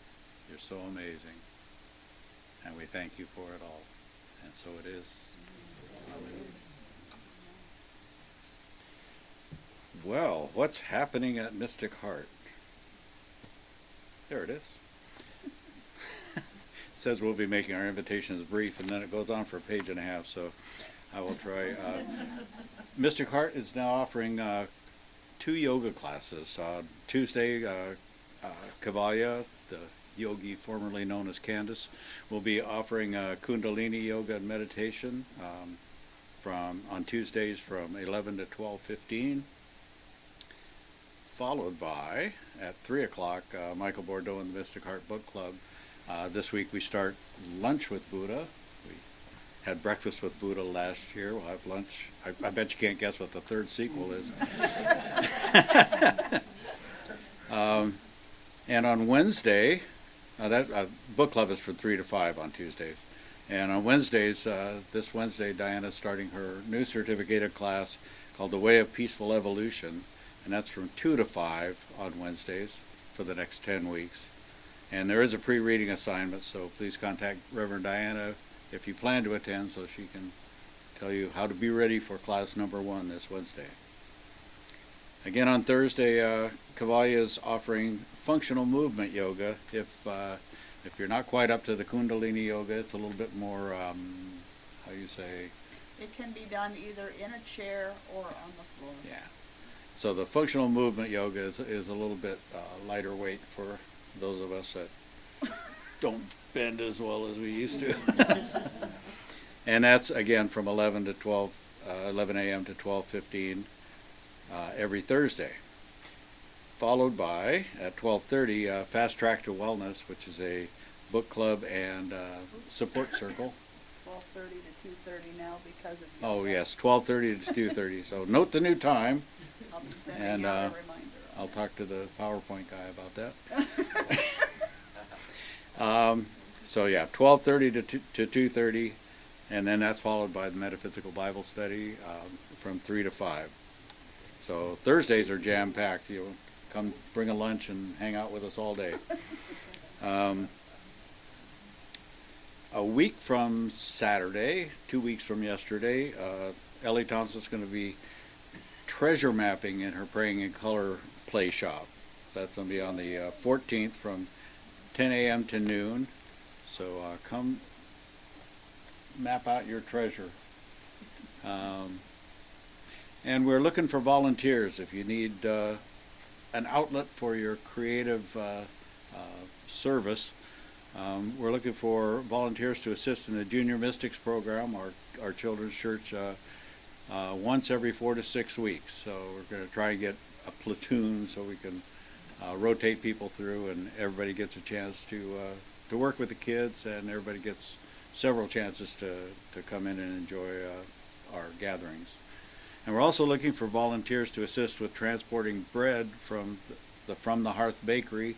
You're so amazing. And we thank you for it all. And so it is. Amen. Well, what's happening at Mystic Heart? There it is. It says we'll be making our invitations brief, and then it goes on for a page and a half, so I will try. Mystic Heart is now offering 2 yoga classes. Tuesday, Kavalya, the yogi formerly known as Candace, will be offering Kundalini yoga and meditation on Tuesdays from 11 to 12:15. Followed by, at 3 o'clock, Michael Bordeaux and the Mystic Heart Book Club. This week we start lunch with Buddha. We had breakfast with Buddha last year. We'll have lunch. I bet you can't guess what the third sequel is. And on Wednesday, that book club is from 3 to 5 on Tuesdays. And on Wednesdays, this Wednesday, Diana's starting her new certificated class called The Way of Peaceful Evolution. And that's from 2 to 5 on Wednesdays for the next 10 weeks. And there is a pre-reading assignment, so please contact Reverend Diana if you plan to attend so she can tell you how to be ready for class number 1 this Wednesday. Again, on Thursday, Kavalya is offering functional movement yoga. If you're not quite up to the Kundalini yoga, it's a little bit more, how you say? It can be done either in a chair or on the floor. Yeah. So the functional movement yoga is a little bit lighter weight for those of us that don't bend as well as we used to. And that's, again, from 11 a.m. to 12:15 every Thursday. Followed by, at 12:30, Fast Track to Wellness, which is a book club and support circle. 12:30 to 2:30 now because of Oh, yes, 12:30 to 2:30. So note the new time. I'll be sending out a reminder. I'll talk to the PowerPoint guy about that. So yeah, 12:30 to 2:30, and then that's followed by the Metaphysical Bible Study from 3 to 5. So Thursdays are jam-packed. You'll come bring a lunch and hang out with us all day. A week from Saturday, 2 weeks from yesterday, Ellie Thompson's going to be treasure mapping in her Praying in Color play shop. So that's going to be on the 14th from 10 a.m. to noon. So come map out your treasure. And we're looking for volunteers if you need an outlet for your creative service. We're looking for volunteers to assist in the Junior Mystics program. Our children's church once every 4 to 6 weeks. So we're going to try and get a platoon so we can rotate people through, and everybody gets a chance to work with the kids, and everybody gets several chances to come in and enjoy our gatherings. And we're also looking for volunteers to assist with transporting bread from the Hearth Bakery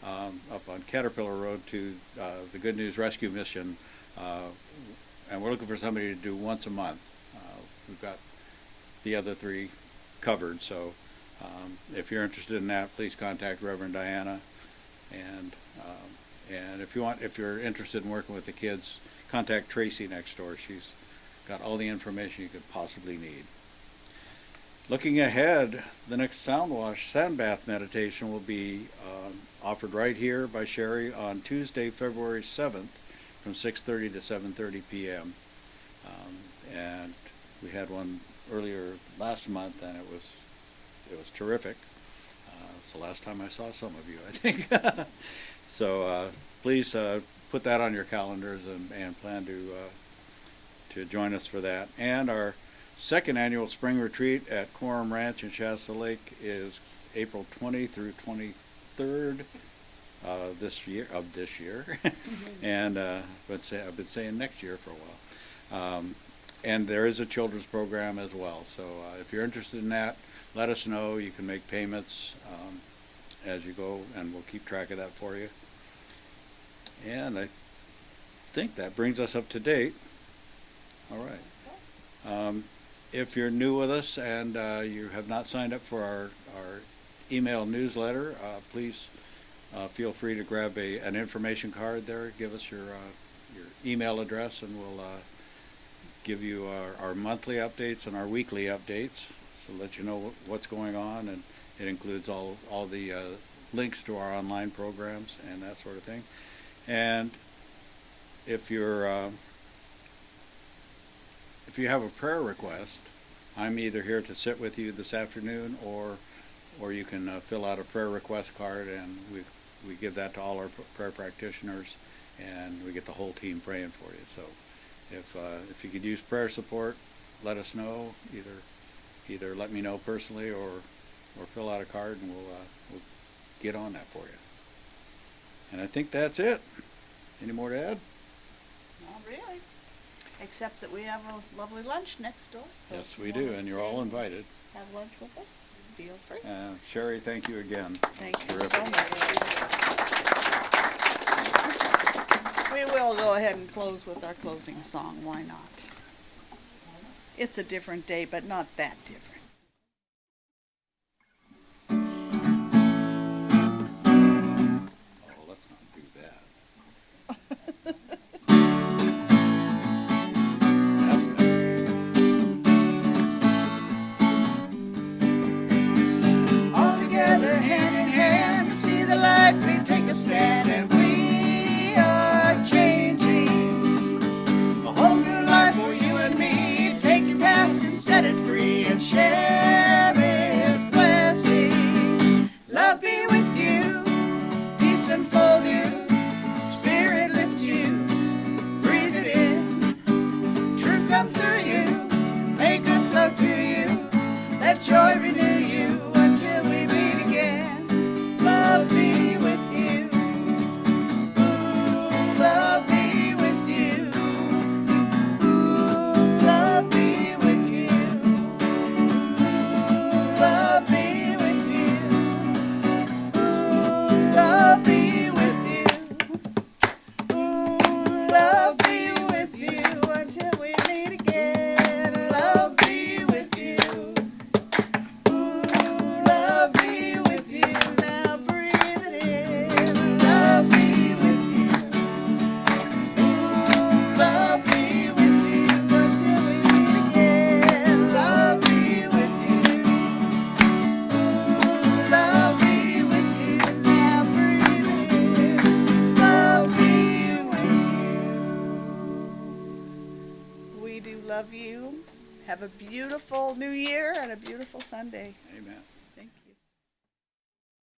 up on Caterpillar Road to the Good News Rescue Mission. And we're looking for somebody to do once a month. We've got the other 3 covered, so if you're interested in that, please contact Reverend Diana. And if you're interested in working with the kids, contact Tracy next door. She's got all the information you could possibly need. Looking ahead, the next sand bath meditation will be offered right here by Sherry on Tuesday, February 7th from 6:30 to 7:30 p.m. And we had one earlier last month, and it was terrific. It's the last time I saw some of you, I think. So please put that on your calendars and plan to join us for that. And our second annual spring retreat at Quorum Ranch in Shasta Lake is April 20 through 23rd this year. And I've been saying next year for a while. And there is a children's program as well. So if you're interested in that, let us know. You can make payments as you go, and we'll keep track of that for you. And I think that brings us up to date. All right. If you're new with us and you have not signed up for our email newsletter, please feel free to grab an information card there. Give us your email address, and we'll give you our monthly updates and our weekly updates, so let you know what's going on. And it includes all the links to our online programs and that sort of thing. And if you have a prayer request, I'm either here to sit with you this afternoon, or you can fill out a prayer request card, and we give that to all our prayer practitioners, and we get the whole team praying for you. So if you could use prayer support, let us know. Either let me know personally, or fill out a card, and we'll get on that for you. And I think that's it. Any more to add? Not really. Except that we have a lovely lunch next door. So Yes, we do, and you're all invited. Have lunch with us. Feel free. Sherry, thank you again. Thank you Terrific. so much. We will go ahead and close with our closing song. Why not? It's a different day, but not that different. Oh, let's not do that. All together, hand in hand, to see the light, we take a stand, and we are changing a whole new life for you and me. Take your past and set it free, and share this blessing. Love be with you, peace unfold you, spirit lift you, breathe it in. Truth come through you, make good flow to you, let joy renew you until we meet again. Love be with you. Ooh, love be with you. Ooh, love be with you. Ooh, love be with you. Ooh, love be with you. Ooh, love be with you until we meet again. Love be with you. Ooh, love be with you. Now breathe it in. Love be with you. Ooh, love be with you until we meet again. Love be with you. Ooh, love be with you. Now breathe it in. Love be with you. We do love you. Have a beautiful new year and a beautiful Sunday. Amen.